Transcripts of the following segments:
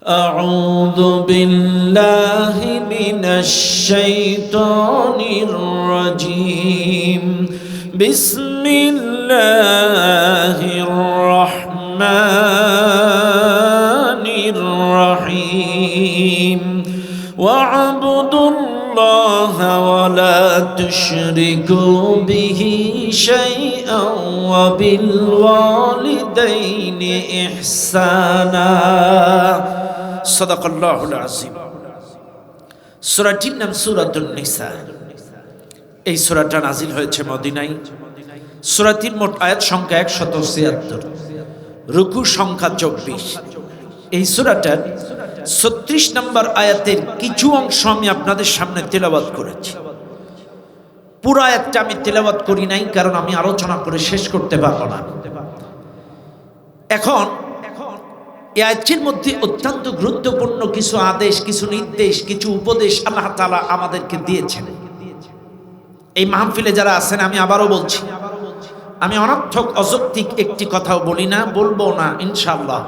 أعوذ بالله من الشيطان الرجيم بسم الله الرحمن الرحيم واعبدوا الله ولا تشركوا به شيئا وبالوالدين إحسانا সাদাকাল্লাহুল আযীম। সূরাটির নাম সূরাতুন নিসা। এই সূরাটা নাজিল হয়েছে মদিনায়। সূরাটির মোট আয়াত সংখ্যা ১৭৭, রুকু সংখ্যা ২৪। এই সূরাটার ৩৬ নম্বর আয়াতের কিছু অংশ আমি আপনাদের সামনে তেলাওয়াত করেছি। পুরো আয়াতটা আমি তেলাওয়াত করি নাই, কারণ আমি আলোচনা করে শেষ করতে পারবো না। এখন এই আয়াতের মধ্যে অত্যন্ত গুরুত্বপূর্ণ কিছু আদেশ, কিছু নির্দেশ, কিছু উপদেশ আল্লাহ তাআলা আমাদেরকে দিয়েছেন। এই মাহফিলে যারা আছেন, আমি আবারও বলছি, আমি অনর্থক অযৌক্তিক একটি কথাও বলি না, বলবো না ইনশাআল্লাহ।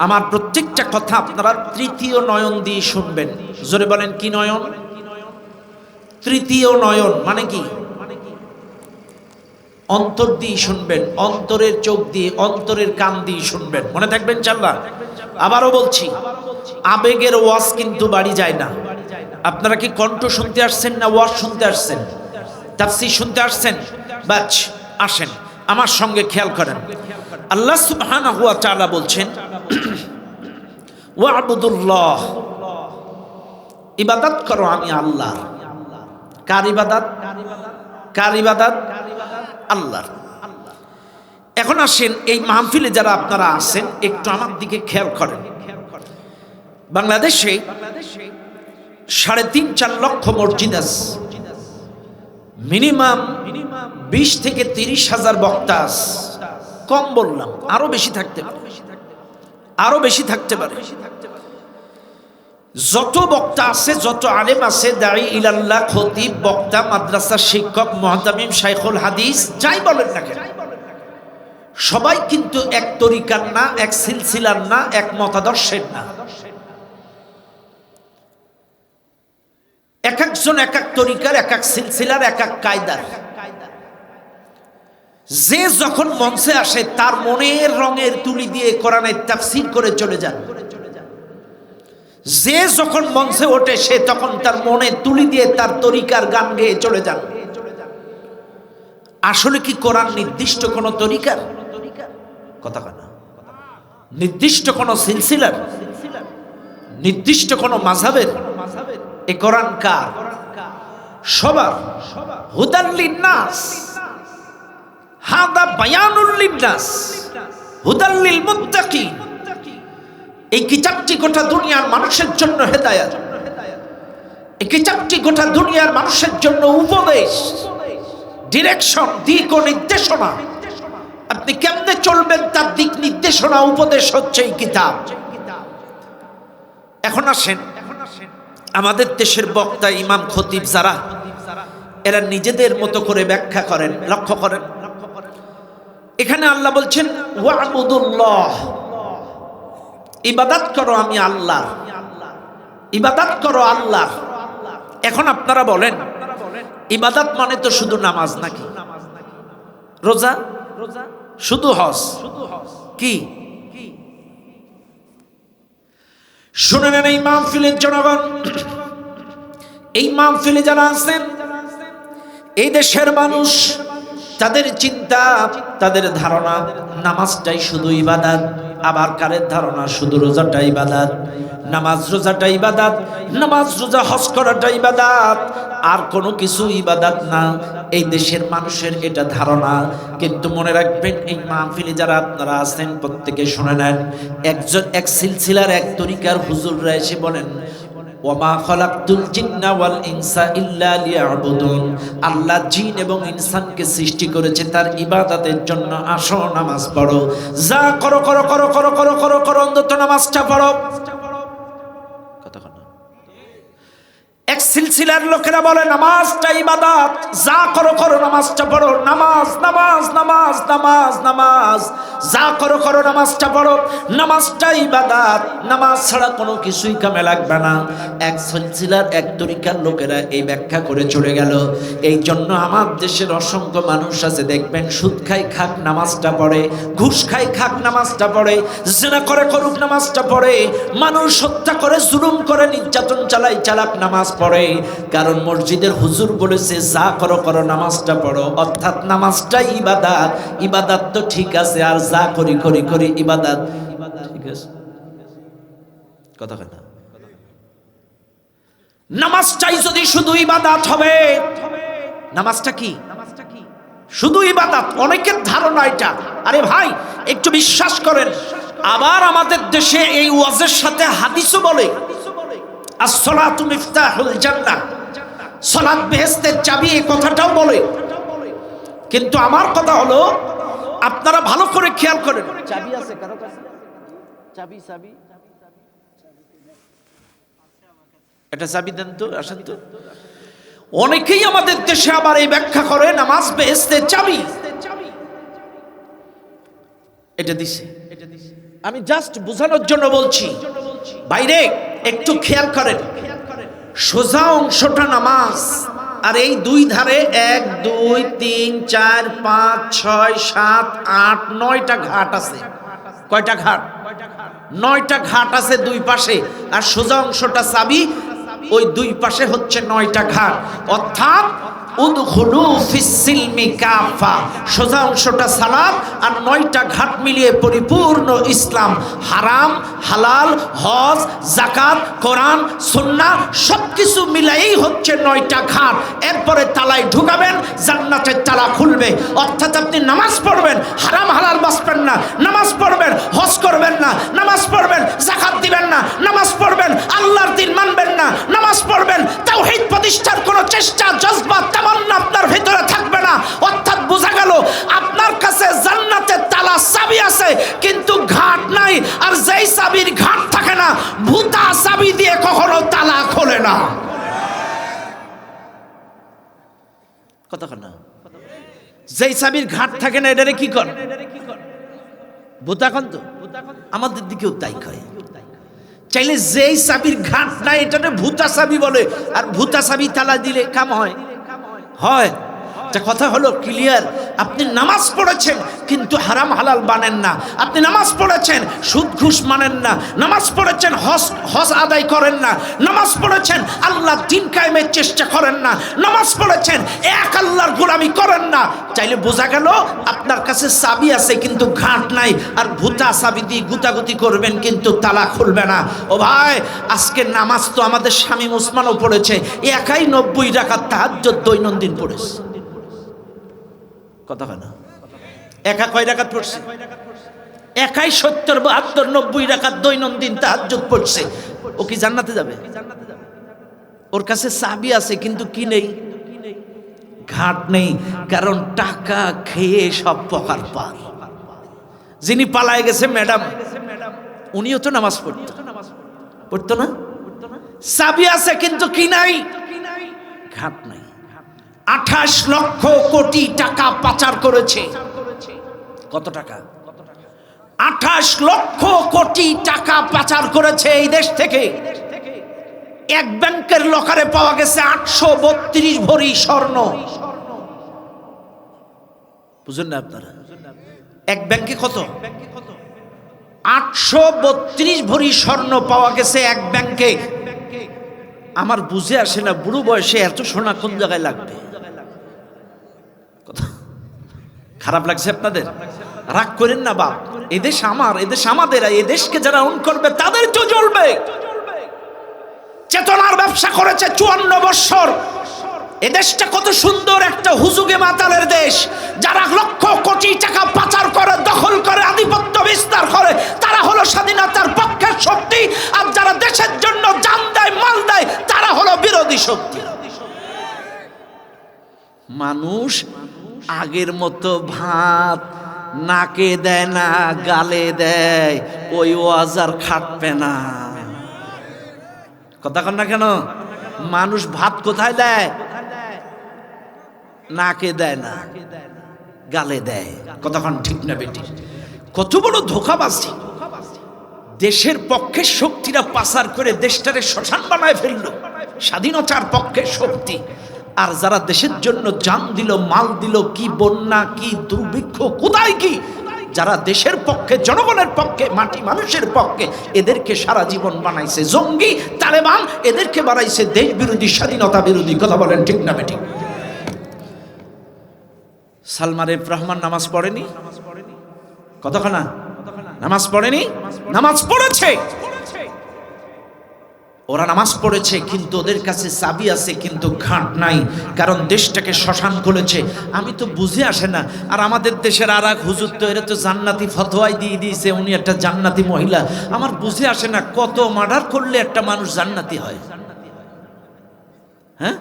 আমার প্রত্যেকটা কথা আপনারা তৃতীয় নয়ন দিয়ে শুনবেন। জোরে বলেন, কি নয়ন? তৃতীয় নয়ন মানে কি? অন্তর দিয়ে শুনবেন, অন্তরের চোখ দিয়ে, অন্তরের কান দিয়ে শুনবেন। মনে থাকবেন ইনশাআল্লাহ। আবারও বলছি, আবেগের ওয়াজ কিন্তু বাড়ি যায় না। আপনারা কি কণ্ঠ শুনতে আসছেন না ওয়াজ শুনতে আসছেন? তাফসীর শুনতে আসছেন? বাচ, আসেন আমার সঙ্গে, খেয়াল করেন। আল্লাহ সুবহানাহু ওয়া তাআলা বলছেন, ওয়া'বুদুল্লাহ, ইবাদত করো আমি আল্লাহ। কার ইবাদত? কার ইবাদত? আল্লাহর। এখন আসেন, এই মাহফিলে যারা আপনারা আছেন, একটু আমার দিকে খেয়াল করেন। বাংলাদেশে ৩.৫-৪ লক্ষ মসজিদ আছে। মিনিমাম ২০ থেকে ৩০ হাজার বক্তা আছে। কম বললাম, আরো বেশি থাকতে পারে, আরো বেশি থাকতে পারে। যত বক্তা আছে, যত আলেম আছে, দাঈ ইলাল্লাহ, খতিব, বক্তা, মাদ্রাসার শিক্ষক, মুহতামিম, শাইখুল হাদিস, যাই বলেন না কেন, সবাই কিন্তু এক তরিকার না, এক সিলসিলার না, এক মতাদর্শের না। এক একজন এক এক তরিকার, এক এক সিলসিলার, এক এক কায়দার। যে যখন মঞ্চে আসে, তার মনের রঙের তুলি দিয়ে কোরআনের তাফসীর করে চলে যান। যে যখন মঞ্চে ওঠে, সে তখন তার মনে তুলি দিয়ে তার তরিকার গান গেয়ে চলে যান। আসলে কি কোরআন নির্দিষ্ট কোন তরিকার কথা? না, নির্দিষ্ট কোন সিলসিলার, নির্দিষ্ট কোন মাযহাবের? এই কোরআন কার? সবার। হুদাল লিন্নাস, হাদা বায়ানুল লিন্নাস, হুদাল লিল মুত্তাকিন। এই কিতাবটি গোটা দুনিয়ার মানুষের জন্য হেদায়েত। এই কিতাবটি গোটা দুনিয়ার মানুষের জন্য উপদেশ, ডিরেকশন, দিক ও নির্দেশনা। আপনি কেমনে চলবেন, তার দিক নির্দেশনা, উপদেশ হচ্ছে এই কিতাব। এখন আসেন, আমাদের দেশের বক্তা, ইমাম, খতিব যারা, এরা নিজেদের মতো করে ব্যাখ্যা করেন। লক্ষ্য করেন, এখানে আল্লাহ বলছেন ওয়া'বুদুল্লাহ, ইবাদত করো আমি আল্লাহ, ইবাদত করো আল্লাহ। এখন আপনারা বলেন, ইবাদত মানে তো শুধু নামাজ নাকি? রোজা? শুধু হজ? কি? শুনে নেন এই মাহফিলের জনগণ, এই মাহফিলে যারা আছেন, এই দেশের মানুষ, তাদের চিন্তা, তাদের ধারণা নামাজটাই শুধু ইবাদত। আবার কারের ধারণা শুধু রোজাটা ইবাদত, নামাজ রোজাটা ইবাদত, নামাজ রোজা হজ করাটা ইবাদত, আর কোনো কিছু ইবাদত না। এই দেশের মানুষের এটা ধারণা। কিন্তু মনে রাখবেন, এই মাহফিলে যারা আপনারা আছেন, প্রত্যেকে শুনে নেন, একজন এক সিলসিলার, এক তরিকার হুজুররা এসে বলেন, ওয়ামা খালাকতুল জিন্না ওয়াল ইনসা ইল্লা লিয়াবুদুন। আল্লাহ জিন এবং ইনসানকে সৃষ্টি করেছে তার ইবাদতের জন্য। আসো নামাজ পড়ো, যা করো করো করো করো করো করো করো, অন্তত নামাজটা পড়ো। কথা না, এক সিলসিলার লোকেরা বলে নামাজটা ইবাদত, যা করো করো নামাজটা পড়ো, নামাজ নামাজ নামাজ নামাজ নামাজ, যা করো করো নামাজটা পড়ো, নামাজটা ইবাদত, নামাজ ছাড়া কোনো কিছুই কামে লাগবে না। এক সিলসিলার এক তরিকার লোকেরা এই ব্যাখ্যা করে চলে গেল। এই জন্য আমার দেশের অসংখ্য মানুষ আছে দেখবেন, সুদ খাই খাক নামাজটা পড়ে, ঘুষ খাই খাক নামাজটা পড়ে, জিনা করে করুক নামাজটা পড়ে, মানুষ হত্যা করে জুলুম করে নির্যাতন চালাই চালাক নামাজ পড়ে। কারণ মসজিদের হুজুর বলেছে যা করো করো নামাজটা পড়ো, অর্থাৎ নামাজটা ইবাদত। ইবাদত তো ঠিক আছে, আর যা করি করি করি ইবাদত ঠিক আছে, কথা কথা। নামাজটাই যদি শুধু ইবাদত হবে, নামাজটা কি শুধু ইবাদত? অনেকের ধারণা এটা। আরে ভাই একটু বিশ্বাস করেন, আবার আমাদের দেশে এই ওয়াজের সাথে হাদিসও বলে আসসালাতু মিফতাহুল জান্নাহ, সালাত বেহেশতের চাবি, এই কথাটাও বলে। কিন্তু আমার কথা হলো, আপনারা ভালো করে খেয়াল করেন, চাবি আছে কারো কাছে? চাবি চাবি এটা চাবি দেন তো, আসেন তো। অনেকেই আমাদের দেশে আবার এই ব্যাখ্যা করে নামাজ বেহেশতের চাবি। এটা দিছে, আমি জাস্ট বোঝানোর জন্য বলছি। বাইরে একটু খেয়াল করেন, সোজা অংশটা নামাজ, আর এই দুই ধারে 1 2 3 4 5 6 7 8 9টা ঘাট আছে। কয়টা ঘাট? 9টা ঘাট আছে দুই পাশে, আর সোজা অংশটা চাবি, ওই দুই পাশে হচ্ছে 9টা ঘাট। অর্থাৎ উদখুলু ফিস সিলমি কাফা, সোজা অংশটা সালাত, আর 9টা ঘাট মিলিয়ে পরিপূর্ণ ইসলাম। হারাম হালাল হজ যাকাত কোরআন সুন্নাহ সবকিছু মিলাইই হচ্ছে 9টা ঘাট। এরপরে তালায় ঢুকাবেন, জান্নাতের তালা খুলবে। অর্থাৎ আপনি নামাজ পড়বেন, হারাম হালাল বাঁচবেন না, নামাজ পড়বেন, হজ করবেন না, নামাজ পড়বেন, যাকাত দিবেন না, নামাজ পড়বেন, আল্লাহর দিন মানবেন না, নামাজ পড়বেন, তাওহীদ প্রতিষ্ঠার কোনো চেষ্টা জজবা তামান্না আপনার ভিতরে থাকবে না। অর্থাৎ বোঝা গেল আপনার কাছে জান্নাতের তালা চাবি আছে, কিন্তু ঘাট নাই। আর যেই চাবির ঘাট থাকে না, ভূতা চাবি দিয়ে কখনো তালা খোলে না। কতক্ষণ? যেই চাবির ঘাট থাকে না, এটারে কি কর? ভূতা কন তো। আমাদের দিকেও তাই কয়। চাইলে যেই চাবির ঘাট নাই, এটাতে ভূতা চাবি বলে। আর ভূতা চাবি তালা দিলে কাম হয়? হয়। কথা হলো ক্লিয়ার। আপনি নামাজ পড়েছেন কিন্তু হারাম হালাল মানেন না, আপনি নামাজ পড়েছেন সুদ ঘুষ মানেন না, নামাজ পড়েছেন হজ আদায় করেন না, নামাজ পড়েছেন আল্লাহ দিন কায়েমের চেষ্টা করেন না, নামাজ পড়েছেন এক আল্লাহর গোলামি করেন না। চাইলে বোঝা গেল আপনার কাছে চাবি আছে কিন্তু ঘাট নাই, আর ভূতা চাবি দিয়ে গুতাগুতি করবেন কিন্তু তালা খুলবে না। ও ভাই, আজকে নামাজ তো আমাদের শামীম ওসমানও পড়েছে, একাই 90 রাকাত তাহাজ্জুদ দৈনন্দিন পড়েছে। কথা হয় না? একা কয় রাকাত পড়ছে? একাই 70 72 90 রাকাত দৈনন্দিন তাহাজ্জুদ পড়ছে। ও কি জান্নাতে যাবে? ওর কাছে চাবি আছে কিন্তু কি নেই? ঘাট নেই। কারণ টাকা খেয়ে সব প্রকার পার। যিনি পালায় গেছে ম্যাডাম, উনিও তো নামাজ পড়তো না? চাবি আছে কিন্তু কি নাই? ঘাট নাই। 28 লক্ষ কোটি টাকা পাচার করেছে। কত টাকা? 28 লক্ষ কোটি টাকা পাচার করেছে এই দেশ থেকে। এক ব্যাংকের লকারে পাওয়া গেছে 832 ভরি স্বর্ণ। বুঝুন না আপনারা? এক ব্যাংকে কত? 832 ভরি স্বর্ণ পাওয়া গেছে এক ব্যাংকে। আমার বুঝে আসে না, বুড়ো বয়সে এত সোনা কোন জায়গায় লাগবে? খারাপ লাগছে আপনাদের? রাগ করেন না বাপ, এদেশ আমার, এদেশ আমাদের। এদেশকে যারা অন করবে তাদের তো জ্বলবে। চেতনার ব্যবসা করেছে 54 বছর। এদেশটা কত সুন্দর একটা হুজুগে মাতালের দেশ। যারা লক্ষ কোটি টাকা পাচার করে, দখল করে, আধিপত্য বিস্তার করে, তারা হলো স্বাধীনতার পক্ষের শক্তি। আর যারা দেশের জন্য জান দেয়, মাল দেয়, তারা হলো বিরোধী শক্তি। মানুষ আগের মতো ভাত নাকে দেয় না, গালে দেয়, ওই ওয়াজ আর খাটবে না। কথা কন না কেন? মানুষ ভাত কোথায় দেয়? নাকে দেয় না, গালে দেয়। কতক্ষণ ঠিক না বেটি? কত বড় ধোঁকাবাজি! দেশের পক্ষে শক্তিরা পাচার করে দেশটারে শ্মশান বানায় ফেললো, স্বাধীনতার পক্ষে শক্তি। আর যারা দেশের জন্য জান দিল, মাল দিল, কি বন্যা, কি দুর্ভিক্ষ, কোথায় কি, যারা দেশের পক্ষে, জনগণের পক্ষে, মাটি মানুষের পক্ষে, এদেরকে সারা জীবন বানাইছে জঙ্গি, তালেবান। এদেরকে বানাইছে দেশ বিরোধী, স্বাধীনতা বিরোধী। কথা বলেন ঠিক না বেটি? সালমান এফ রহমান নামাজ পড়েনি? কতক্ষণ নামাজ পড়েনি? নামাজ পড়েছে। ওরা নামাজ পড়েছে, কিন্তু ওদের কাছে চাবি আছে কিন্তু ঘাট নাই, কারণ দেশটাকে শ্মশান করেছে। আমি তো বুঝে আসে না। আর আমাদের দেশের আর এক হুজুর তো এরা তো জান্নাতি ফতোয়াই দিয়ে দিয়েছে, উনি একটা জান্নাতি মহিলা। আমার বুঝে আসে না, কত মার্ডার করলে একটা মানুষ জান্নাতি হয়? হ্যাঁ,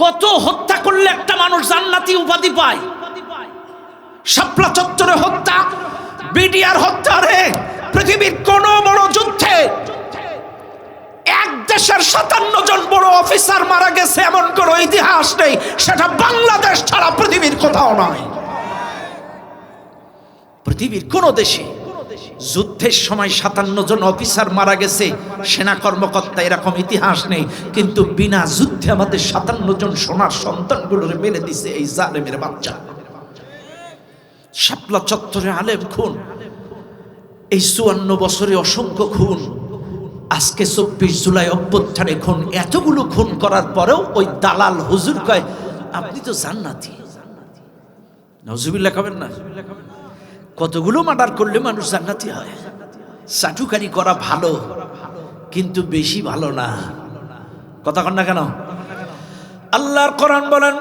কত হত্যা করলে একটা মানুষ জান্নাতি উপাধি পায়? শাপলা চত্বরে হত্যা, বিডিআর হত্যা। রে পৃথিবীর কোন বড় যুদ্ধে এক দেশের 57 জন বড় অফিসার মারা গেছে এমন কোন ইতিহাস নেই, সেটা বাংলাদেশ ছাড়া পৃথিবীর কোথাও নয়। পৃথিবীর কোন দেশে যুদ্ধের সময় 57 জন অফিসার মারা গেছে সেনা কর্মকর্তা, এরকম ইতিহাস নেই। কিন্তু বিনা যুদ্ধে আমাদের 57 জন সোনার সন্তানগুলোরে মেরে দিছে এই জালেমের বাচ্চা। শাপলা চত্বরে আলেম খুন, এই 54 বছরে অসংখ্য খুন, আজকে 24 জুলাই অভ্যুত্থানে খুন। এতগুলো খুন করার পরেও ওই দালাল হুজুর কয় আপনি তো জান্নাতি। নাউজুবিল্লাহ কবেন না? কতগুলো মার্ডার করলে মানুষ জান্নাতি হয়? চাটুকারি করা ভালো, কিন্তু বেশি ভালো না। কথা কন না কেন? আল্লাহর কোরআন বলেন,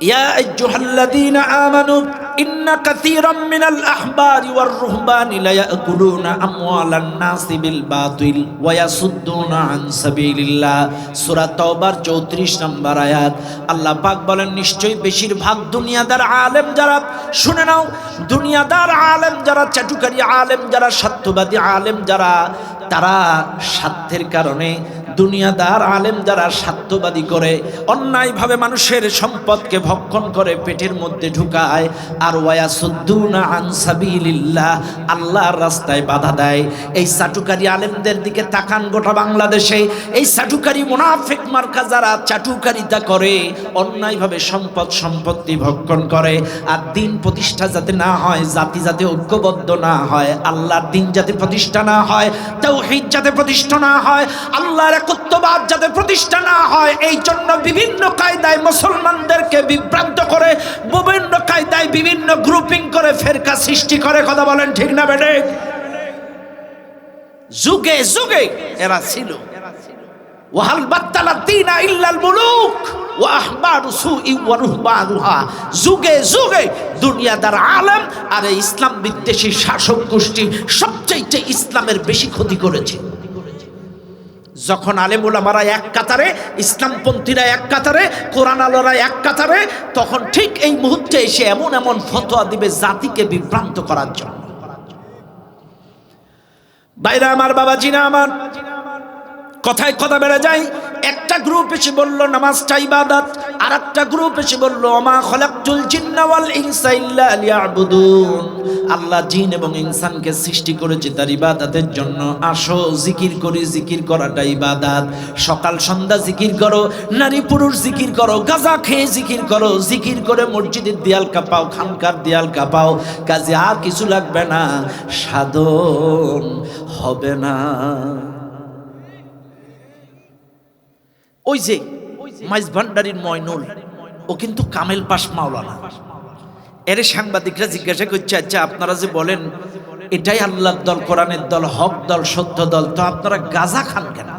ইয়া আইয়ুহাল্লাযীনা আমানু ইন্না কাসীরাম মিনাল আহবারি ওয়ার রুহবানি লা ইয়াকুলুনা আমওয়ালান নাসি বিল বাতিল ওয়া ইয়াসুদ্দুনা আন সাবিলিল্লাহ। সূরা তাওবার 34 নম্বর আয়াত। আল্লাহ পাক বলেন, নিশ্চয়ই বেশিরভাগ দুনিয়াদার আলেম যারা, শুনে নাও, দুনিয়াদার আলেম যারা, চাটুকারী আলেম যারা, স্বার্থবাদী আলেম যারা, তারা স্বার্থের কারণে, দুনিয়াদার আলেম যারা স্বার্থবাদী করে, অন্যায়ভাবে মানুষের সম্পদকে ভক্ষণ করে পেটের মধ্যে ঢুকায়, আর ওয়ায়াসুদ্দুনা আন সাবিলিল্লাহ, আল্লাহর রাস্তায় বাধা দেয়। এই চাটুকারী আলেমদের দিকে তাকান গোটা বাংলাদেশে। এই চাটুকারী মুনাফিক মার্কা যারা চাটুকারিতা করে, অন্যায়ভাবে সম্পত্তি ভক্ষণ করে, আর দিন প্রতিষ্ঠা যাতে না হয়, জাতি যাতে ঐক্যবদ্ধ না হয়, আল্লাহর দিন যাতে প্রতিষ্ঠা না হয়, তাওহীদ যাতে প্রতিষ্ঠা না হয়, আল্লাহর একত্ববাদ যাতে প্রতিষ্ঠা না হয়, এই জন্য বিভিন্ন কায়দায় মুসলমানদেরকে বিভ্রান্ত করে, বিভিন্ন কায়দায় বিভিন্ন গ্রুপিং করে ফেরকা সৃষ্টি করে। কথা বলেন ঠিক না বেটে? যুগে যুগে এরা ছিল। ওয়াহাল বাত্তালা দিনা ইল্লাল মুলুক ওয়া আহবারু সুই ওয়া রুহবানুহা। যুগে যুগে দুনিয়াদার আলেম আর ইসলাম বিদ্বেষী শাসক গোষ্ঠী সবচেয়ে ইসলামের বেশি ক্ষতি করেছে। যখন আলেম ওলামারা এক কাতারে, ইসলামপন্থীরা এক কাতারে, কোরআন আলোরা এক কাতারে, তখন ঠিক এই মুহূর্তে এসে এমন এমন ফতোয়া দিবে জাতিকে বিভ্রান্ত করার জন্য। বাইরে আমার, বাবাজিনা আমার, কথায় কথা বেড়ে যায়। একটা গ্রুপ এসে বলল নামাজটা ইবাদত, আর একটা গ্রুপ এসে বলল ওমা খলাকতুল জিন্না ওয়াল ইনসা ইল্লা লিয়াবুদুন। আল্লাহ জিন এবং ইনসানকে সৃষ্টি করেছে তার ইবাদতের জন্য। আসো জিকির করি, জিকির করাটা ইবাদত। সকাল সন্ধ্যা জিকির করো, নারী পুরুষ জিকির করো, গাঁজা খেয়ে জিকির করো, জিকির করে মসজিদের দেয়াল কাঁপাও, খানকার দেয়াল কাঁপাও, কাজে আর কিছু লাগবে না, সাধন হবে না। ওই যে মাইজ ভান্ডারির ময়নুল, ও কিন্তু কামেল পাশ মাওলানা। এর সাংবাদিকরা জিজ্ঞাসা করছে, আচ্ছা আপনারা যে বলেন এটাই আল্লাহর দল, কোরআনের দল, হক দল, সত্য দল, তো আপনারা গাঁজা খান কেন?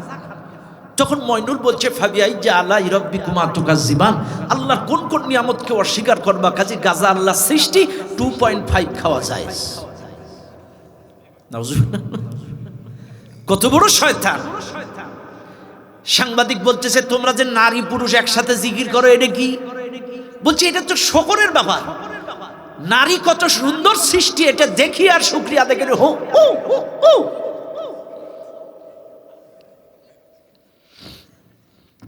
তখন ময়নুল বলছে, ফাবিআই যে আলা ইরাব্বিকুমা তুকাজ্জিবান, আল্লাহর কোন কোন নিয়ামতকে অস্বীকার করবা? কাজে গাঁজা আল্লাহর সৃষ্টি, 2.5 খাওয়া যায়। কত বড় শয়তান! সাংবাদিক বলতেছে, তোমরা যে নারী পুরুষ একসাথে জিকির করো, এটা কি? বলছে এটা তো শকরের ব্যাপার। নারী কত সুন্দর সৃষ্টি, এটা দেখি আর শুকরিয়া দেখে হো।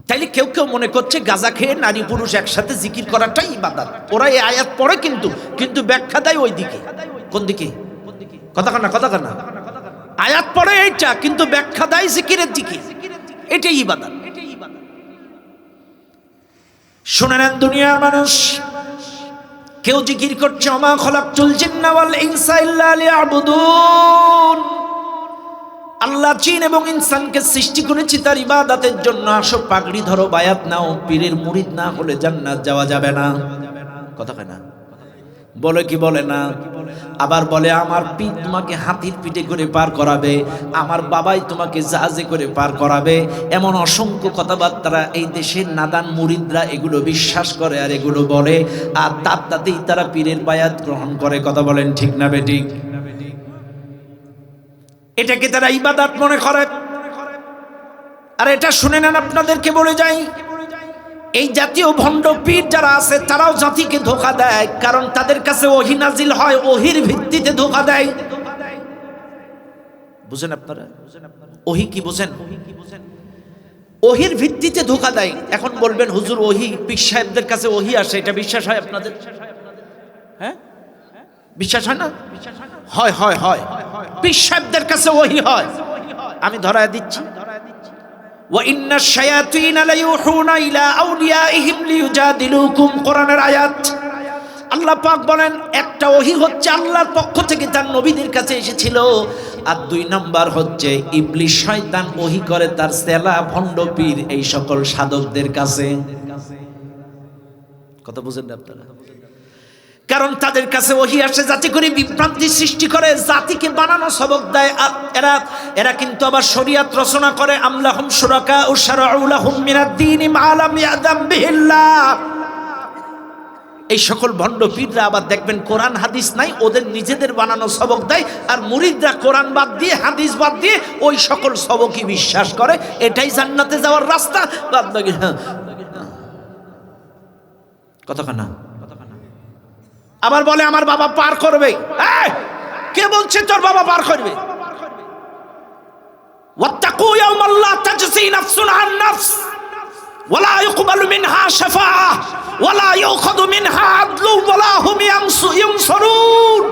তাইলে কেউ কেউ মনে করছে গাঁজা খেয়ে নারী পুরুষ একসাথে জিকির করাটাই ইবাদত। ওরা এই আয়াত পড়ে কিন্তু ব্যাখ্যা দেয় ওই দিকে। কোন দিকে? কথা কানা আয়াত পড়ে এইটা, কিন্তু ব্যাখ্যা দেয় জিকিরের দিকে। এটাই ইবাদত। শুনে নেন দুনিয়ার মানুষ, কেউ জিকির করছে ওমা খলাকতুল জিন্না ওয়াল ইনসা ইল্লা লিয়াবুদুন, আল্লাহ জিন এবং ইনসানকে সৃষ্টি করেছি তার ইবাদতের জন্য। আসো পাগড়ি ধরো, বায়াত নাও, পীরের মুরিদ না হলে জান্নাত যাওয়া যাবে না। কথা কয় না? বলে কি বলে না? আবার বলে আমার পীর তোমাকে হাতির পিঠে করে পার করাবে, আমার বাবাই তোমাকে জাহাজে করে পার করাবে। এমন অসংখ্য কথাবার্তা এই দেশের নাদান মুরিদরা এগুলো বিশ্বাস করে আর এগুলো বলে, আর তাতেই তারা পীরের বায়াত গ্রহণ করে। কথা বলেন ঠিক না বেঠিক? এটাকে তারা ইবাদত মনে করে। আর এটা শুনে নেন, আপনাদেরকে বলে যাই, এই জাতীয় ভণ্ড পীর যারা আছে তারাও জাতিকে ধোঁকা দেয়। কারণ তাদের কাছে ওহী নাজিল হয়, ওহীর ভিত্তিতে ধোঁকা দেয়। বুঝেন আপনারা? ওহী কি বুঝেন? ওহীর ভিত্তিতে ধোঁকা দেয়। এখন বলবেন হুজুর ওহী, পীর সাহেবদের কাছে ওহী আসে, এটা বিশ্বাস হয় আপনাদের? হ্যাঁ, বিশ্বাস হয় না? হয় হয় হয়, পীর সাহেবদের কাছে ওহী হয়। আমি ধরায় দিচ্ছি, ওয়া ইন্নাশ শায়াতিনা লায়ুহুনা ইলা আউলিয়াইহিম লিয়ুজাদিলুকুম, কোরআনের আয়াত। আল্লাহ পাক বলেন একটা ওহী হচ্ছে আল্লাহর পক্ষ থেকে তার নবীদের কাছে এসেছিল, আর 2 নাম্বার হচ্ছে ইবলিস শয়তান ওহী করে তার চেলা ভণ্ড পীর এই সকল সাধকদের কাছে। কথা বুঝেন না আপনারা? কারণ তাদের কাছে ওহী আসে যাতে করে বিভ্রান্তি সৃষ্টি করে, জাতিকে বানানো সবক দেয়। এরা কিন্তু আবার শরীয়ত রচনা করে। আমলাহুম শুরাকা ও শারউ লাহুম মিনাদ দীনি মা লাম ইয়াযাম বিহিল্লাহ। এই সকল ভণ্ড পীররা আবার দেখবেন কোরআন হাদিস নাই, ওদের নিজেদের বানানো সবক দেয়। আর মুরিদরা কোরআন বাদ দিয়ে, হাদিস বাদ দিয়ে ওই সকল সবকই বিশ্বাস করে। এটাই জান্নাতে যাওয়ার রাস্তা। কথা কানা? আবার বলে আমার বাবা পার করবে। কে বলছে তোর বাবা পার করবে? ওয়াত্তাকু ইয়াওমান লা তাজসি নাফসুন আন নাফস ওয়ালা ইউকবালু মিনহা শাফাআহ ওয়ালা ইউখাযু মিনহা আদলু ওয়ালা হুম ইউনসারুন।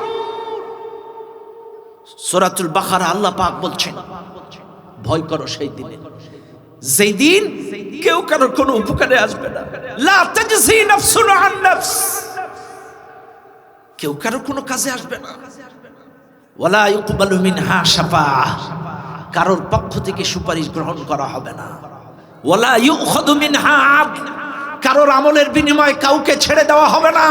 সূরাতুল বাকারা আল্লাহ পাক বলছেন ভয় করো সেই দিনে, যেই দিন কেউ কারোর কোনো উপকারে আসবে না। লা তাজসি নাফসুন আন নাফস, কেউ কারো কোনো কাজে আসবে না। ওয়ালা ইউকবালু মিনহা শাফাআহ, কারোর পক্ষ থেকে সুপারিশ গ্রহণ করা হবে না। ওয়ালা ইউখাযু মিনহা আদল, কারোর আমলের বিনিময়ে কাউকে ছেড়ে দেওয়া হবে না।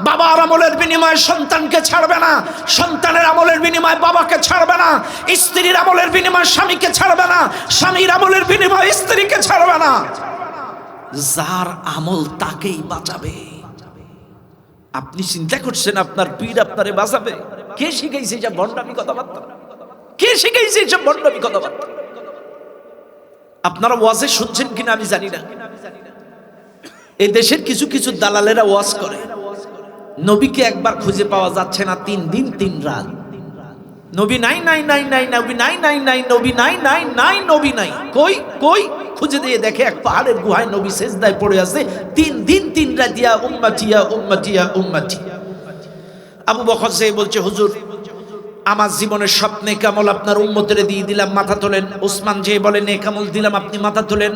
বাবার আমলের বিনিময়ে সন্তানকে ছাড়বে না, সন্তানের আমলের বিনিময়ে বাবাকে ছাড়বে না, স্ত্রীর আমলের বিনিময়ে স্বামীকে ছাড়বে না, স্বামীর আমলের বিনিময়ে স্ত্রীকে ছাড়বে না। যার আমল তাকেই বাঁচাবে। আপনি চিন্তা করছেন আপনার পীর আপনারে বাঁচাবে? কে শিখাইছে যে ভণ্ডামি কথাবার্তা? কে শিখাইছে যে ভণ্ডামি কথাবার্তা? আপনারা ওয়াজে শুনছেন কিনা আমি জানি না। এই দেশের কিছু কিছু দালালেরা ওয়াজ করে, নবীকে একবার খুঁজে পাওয়া যাচ্ছে না, 3 দিন 3 রাত। নবী নাই নাই নাই নাই, নবী নাই নাই নাই, নবী নাই নাই নাই, নবী নাই। কই কই? খুঁজে দিয়ে দেখে এক পাহাড়ের গুহায় নবী সেজদায় পড়ে আছে 3 দিন 3 রাত। ইয়া উম্মতি ইয়া উম্মতি ইয়া উম্মতি। আবু বকর সে বলছে হুজুর আমার জীবনের সব নেকামল আপনার উম্মতের দিয়ে দিলাম, মাথা তোলেন। ওসমান যে বলে নেকামল দিলাম, আপনি মাথা তোলেন।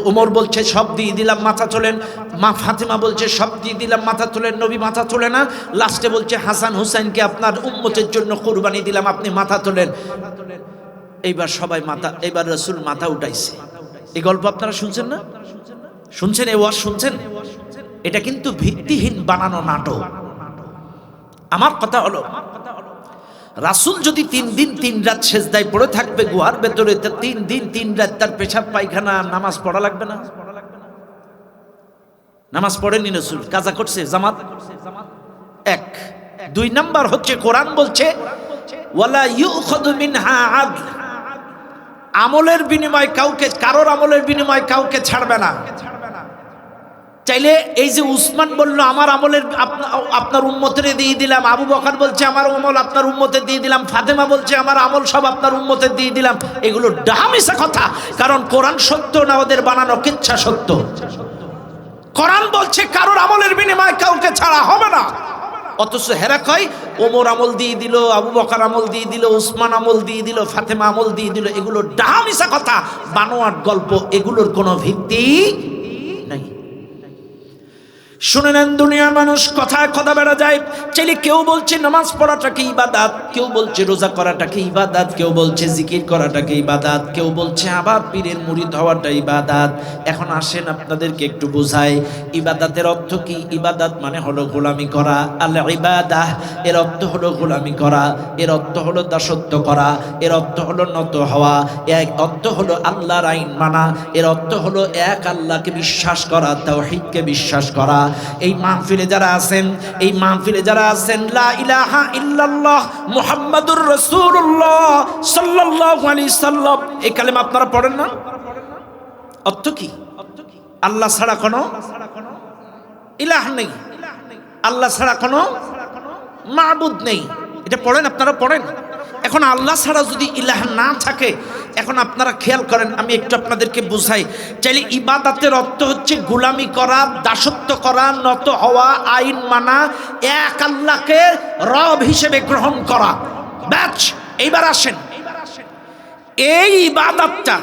ওমর বলছে সব দিয়ে দিলাম, মাথা তোলেন। মা ফাতেমা বলছে সব দিয়ে দিলাম, মাথা তোলেন। নবী মাথা তোলে না। লাস্টে বলছে হাসান হুসাইনকে আপনার উম্মতের জন্য কুরবানি দিলাম, আপনি মাথা তোলেন। এইবার সবাই মাথা, এইবার রাসূল মাথা উঠাইছে। এই গল্প আপনারা শুনছেন না? শুনছেন? এই ওয়াজ শুনছেন? এটা কিন্তু ভিত্তিহীন বানানো নাটক। আমার কথা হলো রাসূল যদি 3 দিন 3 রাত সেজদায় পড়ে থাকবে গুহার ভেতরে, 3 দিন 3 রাত তার পেশাব পায়খানা নামাজ পড়া লাগবে না? নামাজ পড়েনি রাসূল, কাজা করছে, জামাত। 1 2 নাম্বার হচ্ছে কোরআন বলছে ওয়ালা ইউখাযু মিনহা আদল, আমলের বিনিময়ে কাউকে, কারোর আমলের বিনিময়ে কাউকে ছাড়বে না। চাইলে এই যে উসমান বলল আমার আমলের আপনার উম্মতের দিয়ে দিলাম, আবু বকর বলছে আমার আমল আপনার উম্মতের দিয়ে দিলাম, ফাতেমা বলছে আমার আমল সব আপনার উম্মতের দিয়ে দিলাম, এগুলো ডাহামিশা কথা। কারণ কোরআন সত্য না ওদের বানানো কিচ্ছা সত্য? কোরআন বলছে কারোর আমলের বিনিময়ে কাউকে ছাড়া হবে না। অথচ হেরা কয় ওমর আমল দিয়ে দিল, আবু বকর আমল দিয়ে দিল, উসমান আমল দিয়ে দিল, ফাতেমা আমল দিয়ে দিল। এগুলো ডাহামিশা কথা, বানোয়াট গল্প, এগুলোর কোনো ভিত্তি নাই। শুনে নেন দুনিয়ার মানুষ কথায় কথা বেড়া যায়। চাইলে কেউ বলছে নামাজ পড়াটাকে ইবাদত, কেউ বলছে রোজা করাটাকে ইবাদত, কেউ বলছে জিকির করাটাকে ইবাদত, কেউ বলছে আবার পীরের মুরিদ হওয়াটা ইবাদত। এখন আসেন আপনাদেরকে একটু বোঝাই ইবাদতের অর্থ কি। ইবাদত মানে হলো গোলামি করা। আল ইবাদাহ এর অর্থ হলো গোলামি করা, এর অর্থ হলো দাসত্ব করা, এর অর্থ হলো নত হওয়া, এক অর্থ হলো আল্লাহর আইন মানা, এর অর্থ হলো এক আল্লাহকে বিশ্বাস করা, তাওহীদকে বিশ্বাস করা। এই মাহফিলে যারা আছেন, এই মাহফিলে যারা আছেন লা ইলাহা ইল্লাল্লাহ মুহাম্মাদুর রাসূলুল্লাহ সাল্লাল্লাহু আলাইহি সাল্লাম এই কালেমা আপনারা পড়েন না? অর্থ কি? আল্লাহ ছাড়া কোনো ইলাহ নেই, আল্লাহ ছাড়া কোনো মাবুদ নেই। এটা পড়েন, আপনারা পড়েন। এখন আল্লাহ ছাড়া যদি ইলাহ না থাকে, এখন আপনারা খেয়াল করেন, আমি একটু আপনাদেরকে বুঝাই। চাইলে ইবাদতের অর্থ হচ্ছে গোলামি করা, দাসত্ব করা, নত হওয়া, আইন মানা, এক আল্লাহকে রব হিসেবে গ্রহণ করা। ব্যাচ এইবার আসেন, এই ইবাদতটা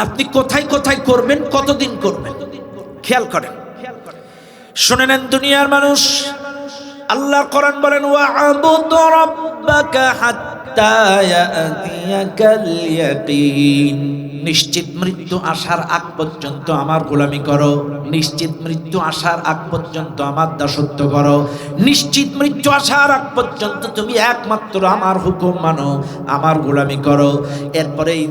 আপনি কোথায় কোথায় করবেন, কতদিন করবেন, খেয়াল করেন। শুনে নেন দুনিয়ার মানুষ, আল্লাহ কোরআন বলেন ওয়া'বুদ রাব্বাকা হাত্তা ইয়াতিয়াকাল ইয়াকিন। নিশ্চিত মৃত্যু আসার আগ পর্যন্ত আমার গোলামি করো, নিশ্চিত মৃত্যু আসার আগ পর্যন্ত আমার দাসত্ব করো, নিশ্চিত মৃত্যু আসার আগ পর্যন্ত তুমি একমাত্র আমার হুকুম মানো, আমার গোলামি করো। এরপরে এই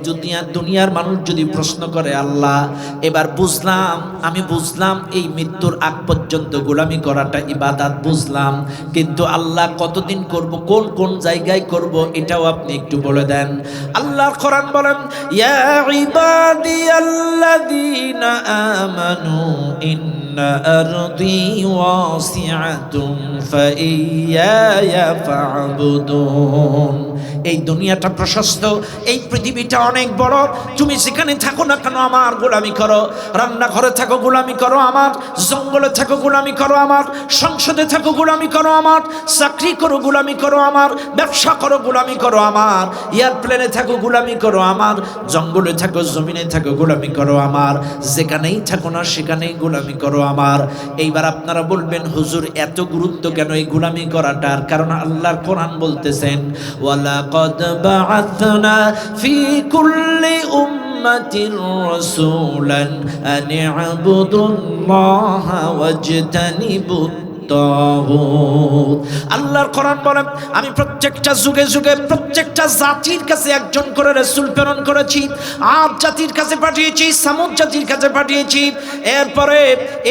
দুনিয়ার মানুষ যদি প্রশ্ন করে আল্লাহ এবার বুঝলাম, আমি বুঝলাম এই মৃত্যুর আগ পর্যন্ত গোলামি করাটা ইবাদত বুঝলাম, কিন্তু আল্লাহ কতদিন করব, কোন কোন জায়গায় করব, এটাও আপনি একটু বলে দেন। আল্লাহর কোরআন বলেন ইয়া ইবাদিয়াল্লাযীনা আমানু ইন্না আরদি ওয়াসিআতুন ফাইয়ায়া ফা'বুদুন। এই দুনিয়াটা প্রশস্ত, এই পৃথিবীটা অনেক বড়, তুমি যেখানে থাকো না কেন আমার গোলামি করো। রান্নাঘরে থাকো গোলামি করো আমার, জঙ্গলে থাকো গোলামি করো আমার, সংসদে থাকো গোলামি করো আমার, চাকরি করো গোলামি করো আমার, ব্যবসা করো গোলামি করো আমার, এয়ারপ্লেনে থাকো গোলামি করো আমার, জঙ্গলে থাকো জমিনে থাকো গোলামি করো আমার, যেখানেই থাকো না সেখানেই গোলামি করো আমার। এইবার আপনারা বলবেন হুজুর এত গুরুত্ব কেন এই গোলামি করাটার? কারণ আল্লাহর কোরআন বলতেছেন ওয়ালাকাদ বা'আথনা ফি কুল্লি উম্মাতির রাসূলান আন ই'বুদুল্লাহা ওয়াজতানিবুত তাগুত। আল্লাহর কোরআন বলেন আমি প্রত্যেকটা যুগে যুগে প্রত্যেকটা জাতির কাছে একজন করে রাসূল প্রেরণ করেছি। আদ জাতির কাছে পাঠিয়েছি, সামুদ জাতির কাছে পাঠিয়েছি,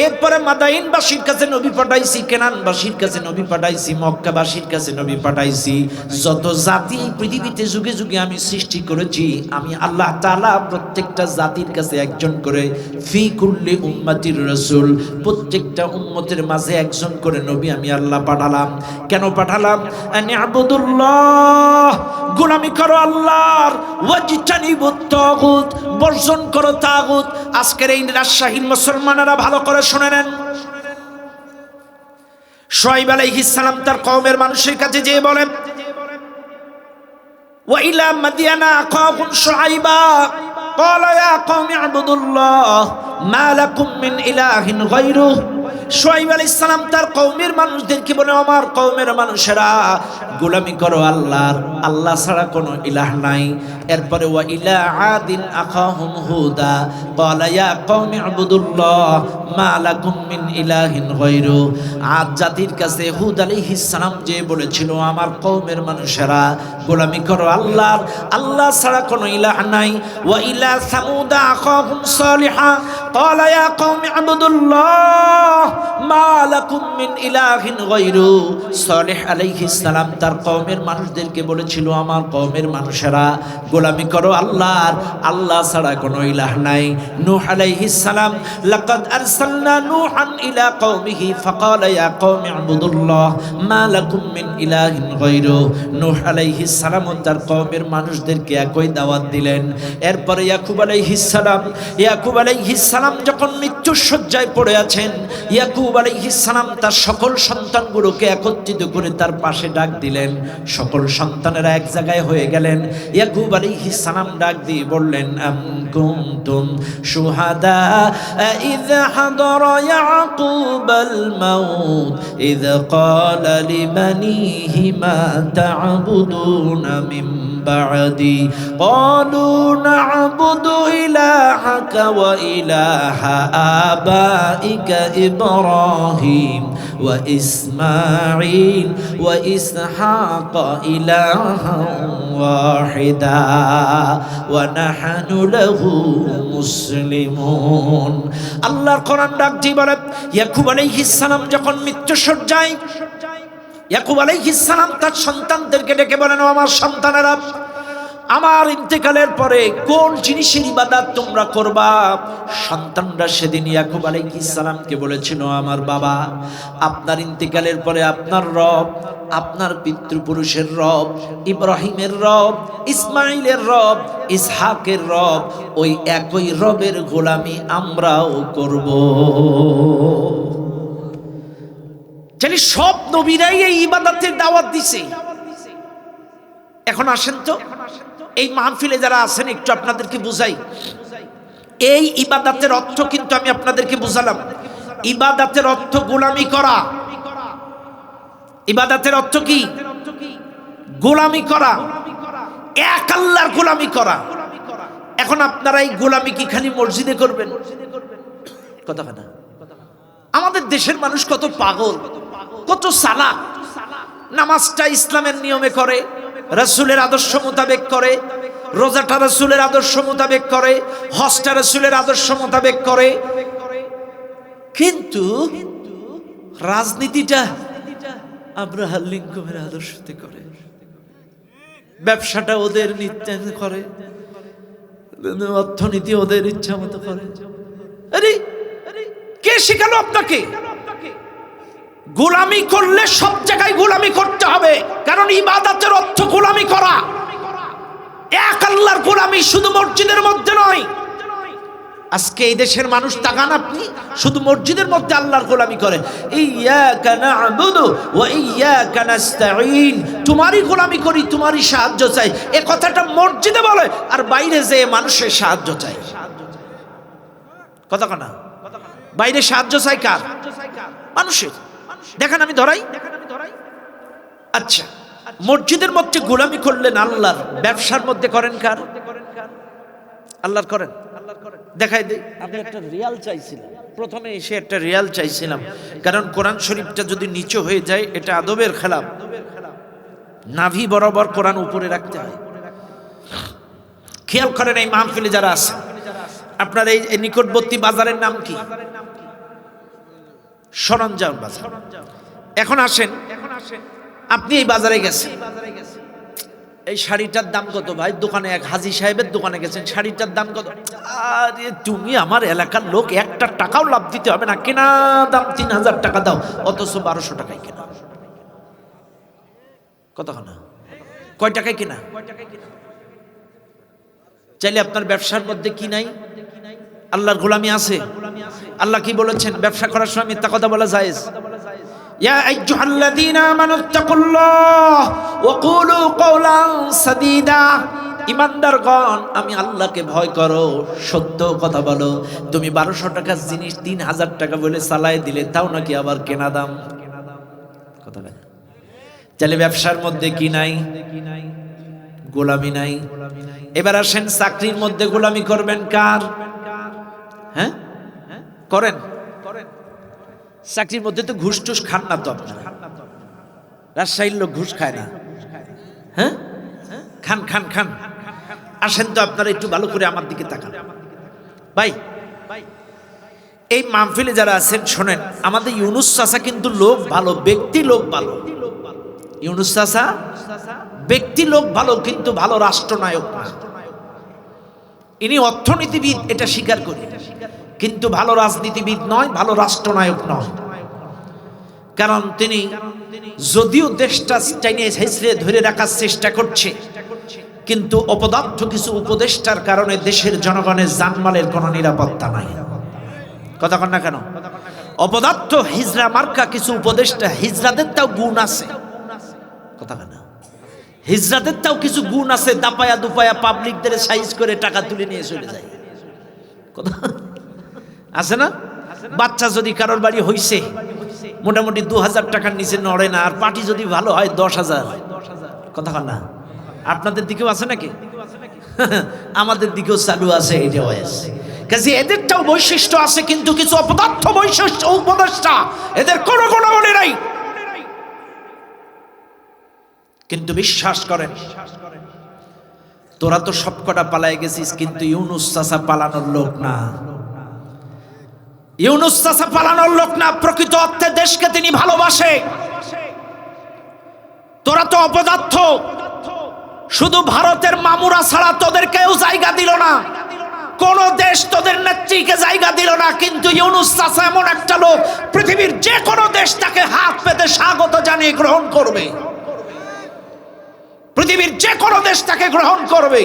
এরপরে মাদাইনবাসীর কাছে নবী পাঠাইছি, কেনানবাসীর কাছে নবী পাঠাইছি, মক্কাবাসীর কাছে নবী পাঠাইছি। যত জাতি পৃথিবীতে যুগে যুগে আমি সৃষ্টি করেছি, আমি আল্লাহ তাআলা প্রত্যেকটা জাতির কাছে একজন করে ফি কুল্লি উম্মাতির রাসূল, প্রত্যেকটা উম্মতের মাঝে একজন করে নবী আমি আল্লাহ পাঠালাম। কেন পাঠালাম? আনি'বুদুল্লাহ, গোলামি করো আল্লাহর, ওয়াজতানিবুত তাগুত, বর্জন করো তাগুত। আজকের এই রাজশাহীর মুসলমানেরা ভালো করে শুনে নেন, শুআয়ব আলাইহিস সালাম তার কওমের মানুষের কাছে যেয়ে বলেন ওয়া ইলা মাদিয়ানা আখাহুম শুআয়বা ক্বালা ইয়া কওমি ই'বুদুল্লাহ মা লাকুম মিন ইলাহিন গায়রুহু। শুআয়ব আলাইহিস সালাম তার কওমের মানুষদেরকে বলে আমার কওমের মানুষেরা গোলামি করো আল্লাহর, আল্লাহ ছাড়া কোনো ইলাহ নাই। এরপরে ওয়া ইলা আদিন আখাহুম হুদা ক্বালা ইয়া কওমি ই'বুদুল্লাহ মা লাকুম মিন ইলাহিন গায়রু। আদ জাতির কাছে হুদ আলাইহিস সালাম যে বলেছিল আমার কওমের মানুষেরা গোলামি করো আল্লাহর, আল্লাহ ছাড়া কোনো ইলাহ নাই। ওয়া ইলা সামুদা আখাহুম সালিহা ক্বালা ইয়া কওমি আবুদুল্লাহ মা লাকুম মিন ইলাহিন গায়রু। সালেহ আলাইহিস সালাম তার কওমের মানুষদেরকে বলেছিল, আমার কওমের মানুষেরা গোলামি করো আল্লাহর, আল্লাহ ছাড়া কোনো ইলাহ নাই। নূহ আলাইহিস সালাম লাকাদ আরসালনা নূহান ইলা কওমিহি ফাকালা ইয়া কওমি আবুদুল্লাহ মা লাকুম মিন ইলাহিন গায়রু। নূহ আলাইহিস সালাম তার কওমের মানুষদেরকে একই দাওয়াত দিলেন। এরপরে ইয়াকুব আলাইহিস সালাম যখন মৃত্যুর শয্যায় পড়ে আছেন, ইয়াকুব আলাইহিস সালাম তার সকল সন্তানগুলোকে একত্রিত করে তার পাশে ডাক দিলেন। সকল সন্তানেরা এক জায়গায় হয়ে গেলেন। ইয়াকুব আলাইহিস সালাম ডাক দিয়ে বললেন, আম কুনতুম শুহাদা ইয হাদারা ইয়াকুবাল মাউত ইয ক্বালা লিবানিহি মা তা'বুদুনা মিন বা'দি ক্বালু না'বুদু ইলাহাকা ওয়া ইলাহা আবাইকা ইব্রাহিম ওয়া ইসমাঈল ওয়া ইসহাক ইলাহান ওয়াহিদা ওয়া নাহনু লাহু মুসলিমুন। আল্লাহর কোরআন ডাক দিয়ে বলে, ইয়াকুব আলাইহিস সালাম যখন মৃত্যুশয্যায়, ইয়াকুব আলাইহিস সালাম তার সন্তানদেরকে ডেকে বলেন, ও আমার সন্তানেরা, আমার ইন্তেকালের পরে কোন জিনিসের ইবাদত তোমরা করবা? সন্তানরা সেদিন ইয়াকুব আলাইহিস সালামকে বলেছিল, আমার বাবা, আপনার ইন্তেকালের পরে আপনার রব, আপনার পিতৃপুরুষের রব, ইব্রাহিমের রব, ইসমাইলের রব, ইসহাকের রব, ওই একই রবের গোলামি আমরাও করব। জানি সব নবীরাই এই ইবাদতের দাওয়াত দিছে। এখন আসেন তো, এই মাহফিলে যারা আছেন একটু আপনাদেরকে বুঝাই। এই ইবাদতের অর্থ কিন্তু আমি আপনাদেরকে বুঝালাম। ইবাদতের অর্থ গোলামি করা। ইবাদতের অর্থ কি? গোলামি করা, এক আল্লাহর গোলামি করা। এখন আপনারা এই গোলামি কি খালি মসজিদে করবেন? কথা না, আমাদের দেশের মানুষ কত পাগল, কত সালাক। নামাজটা ইসলামের নিয়মে করে, রাসূলের আদর্শ মোতাবেক করে, রোজাটা রাসূলের আদর্শ মোতাবেক করে, হজটা রাসূলের আদর্শ মোতাবেক করে, কিন্তু রাজনীতিটা আব্রাহাম লিঙ্কনের আদর্শতে করে, ব্যবসাটা ওদের নিত্যে করে, অর্থনীতি ওদের ইচ্ছা মতো করে। আরে কে শিখালো আপনাকে? গোলামি করলে সব জায়গায় গোলামি করতে হবে, কারণ ইবাদতের অর্থ গোলামি করা। এক আল্লাহর গোলামি শুধু মসজিদের মধ্যে নয়। আজকে এই দেশের মানুষ তাকান আপনি, শুধু মসজিদের মধ্যে আল্লাহর গোলামি করে। ইয়্যাকা না'বুদু ওয়া ইয়্যাকা নাস্তাঈন, তোমারই গোলামি করি, তোমারই সাহায্য চাই। এই কথাটা মসজিদে বলে, আর বাইরে যেয়ে মানুষের সাহায্য চাই। কথা না, বাইরে সাহায্য চাই কার? মানুষের। দেখেন আমি ধরাই। আচ্ছা, মসজিদের মধ্যে গোলামি করলেন আল্লাহর, ব্যবসার মধ্যে করেন কার? আল্লাহর করেন। দেখাই দিই। আমি একটা রিয়াল চাইছিলাম, প্রথমে এসে একটা রিয়াল চাইছিলাম, কারণ কোরআন শরীফটা যদি নিচু হয়ে যায় এটা আদবের খেলাফ। নাভি বরাবর কোরআন উপরে রাখতে হয়। খেয়াল করেন এই মাহফিলে যারা আছে, আপনার এই নিকটবর্তী বাজারের নাম কি? সরঞ্জাম বাজার। এখন আসেন, আপনি এই বাজারে গেছেন, এই শাড়িটার দাম কত ভাই? দোকানে এক হাজী সাহেবের দোকানে গেছেন, শাড়িটার দাম কত? আরে তুমি আমার এলাকার লোক, একটা টাকাও লাভ দিতে হবে না, কেনা দাম 3000 টাকা দাও, অথচ 1200 টাকায় কেনা। কতখানা? কয় টাকায় কেনা? চাইলে আপনার ব্যবসার মধ্যে কি নাই? আল্লাহর গোলামি আছে। আল্লাহ কি বলেছেন? ব্যবসা করার সময় মিথ্যা কথা বলা জায়েজ। ইয়া আইয়ুহাল্লাযীনা আমানুত্তাকুল্লাহ ওয়া কুলু কওলান সাদীদা। ইমানদারগণ, আমি আল্লাহকে ভয় করো, সত্য কথা বলো। তুমি 1200 টাকার জিনিস 3000 টাকা বলে চালায় দিলে, তাও নাকি আবার কেনা দাম। কথা না, তাহলে ব্যবসার মধ্যে কি নাই? গোলামি নাই। এবার আসেন, চাকরির মধ্যে গোলামি করবেন কার? হ্যাঁ করেন। চাকরির মধ্যে তো ঘুষ টুস খান না তো আপনারা? রাজশাহীর লোক ঘুষ খায় না? হ্যাঁ খান খান খান। আসেন তো আপনারা একটু ভালো করে আমার দিকে তাকান। ভাই এই মাহফিলে যারা আছেন শোনেন, আমাদের ইউনুস চাচা কিন্তু লোক ভালো, ব্যক্তি লোক ভালো। ইউনুস চাচা ব্যক্তি লোক ভালো, কিন্তু ভালো রাষ্ট্রনায়ক না। ইনি অর্থনীতিবিদ, এটা স্বীকার করি, কিন্তু ভালো রাজনীতিবিদ নয়, ভালো রাষ্ট্রনায়ক নয়। কারণ তিনি যদিও দেশটা চাইনে ধরে রাখার চেষ্টা করছে, কিন্তু অপদার্থ কিছু উপদেষ্টার কারণে দেশের জনগণের জানমালের কোনো নিরাপত্তা নাই। কথা কন না কেন? অপদার্থ হিজরা মার্কা কিছু উপদেষ্টা, হিজরাদের তাও গুণ আছে। কথা কেন? হিজরাদের তাও কিছু গুণ আছে, দাপায়া দুপায়া পাবলিকদের সাইজ করে টাকা তুলে নিয়ে চলে যায়। কথা আছে না? বাচ্চা যদি কারোর বাড়ি হইছে মোটামুটি 2000 টাকার নিচে নড়ে না, আর পার্টি যদি ভালো হয় 10,000। কথা কন না? আপনাদের দিকেও আছে নাকি? আমাদের দিকেও চালু আছে এটা হয়েছে। কাজে এদেরটাও বৈশিষ্ট্য আছে, কিন্তু কিছু অপদার্থ বৈশিষ্ট্য উপদেষ্টা, এদের কোনো গুণাবলী নাই। কিন্তু বিশ্বাস করেন, তোরা তো সবকটা পালায় গেছিস, কিন্তু ইউনুস চাচা পালানোর লোক না। ইউনুস চাচা পালানোর লোক না, প্রকৃত অর্থে দেশকে তিনি ভালোবাসে। তোরা তো অপদার্থ, শুধু ভারতের মামুরা ছাড়া তোদের কেউ জায়গা দিল না, কোন দেশ তোদের নেত্রীকে জায়গা দিল না। কিন্তু ইউনুস চাচা এমন একটা লোক, পৃথিবীর যে কোনো দেশ তাকে হাত পেতে স্বাগত জানিয়ে গ্রহণ করবে। পৃথিবীর যে কোনো দেশ তাকে গ্রহণ করবে।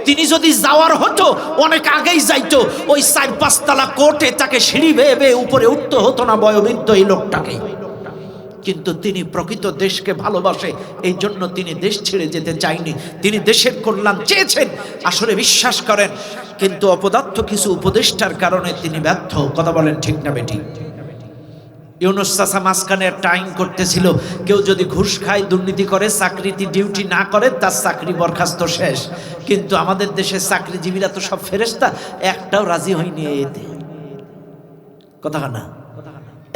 তিনি যদি যাওয়ার হতো অনেক আগেই যাইতো, ওই 4-5 তলা কোর্টে তাকে সিঁড়ি বেয়ে বেয়ে উপরে উঠতে হতো না বয়োবৃদ্ধ এই লোকটাকে। কিন্তু তিনি প্রকৃত দেশকে ভালোবাসে, এই জন্য তিনি দেশ ছেড়ে যেতে চাইনি, তিনি দেশের কল্যাণ চেয়েছেন। আসলে বিশ্বাস করেন, কিন্তু অপদার্থ কিছু উপদেষ্টার কারণে তিনি ব্যর্থ। কথা বলেন ঠিক না বেটি? ইউনুস চাচা মাঝখানে টাইম করতেছিল, কেউ যদি ঘুষ খায়, দুর্নীতি করে, চাকরিতে ডিউটি না করে, তার চাকরি বরখাস্ত শেষ। কিন্তু আমাদের দেশের চাকরিজীবীরা তো সব ফেরেশতা, একটাও রাজি হয়নি এতে। কথা না?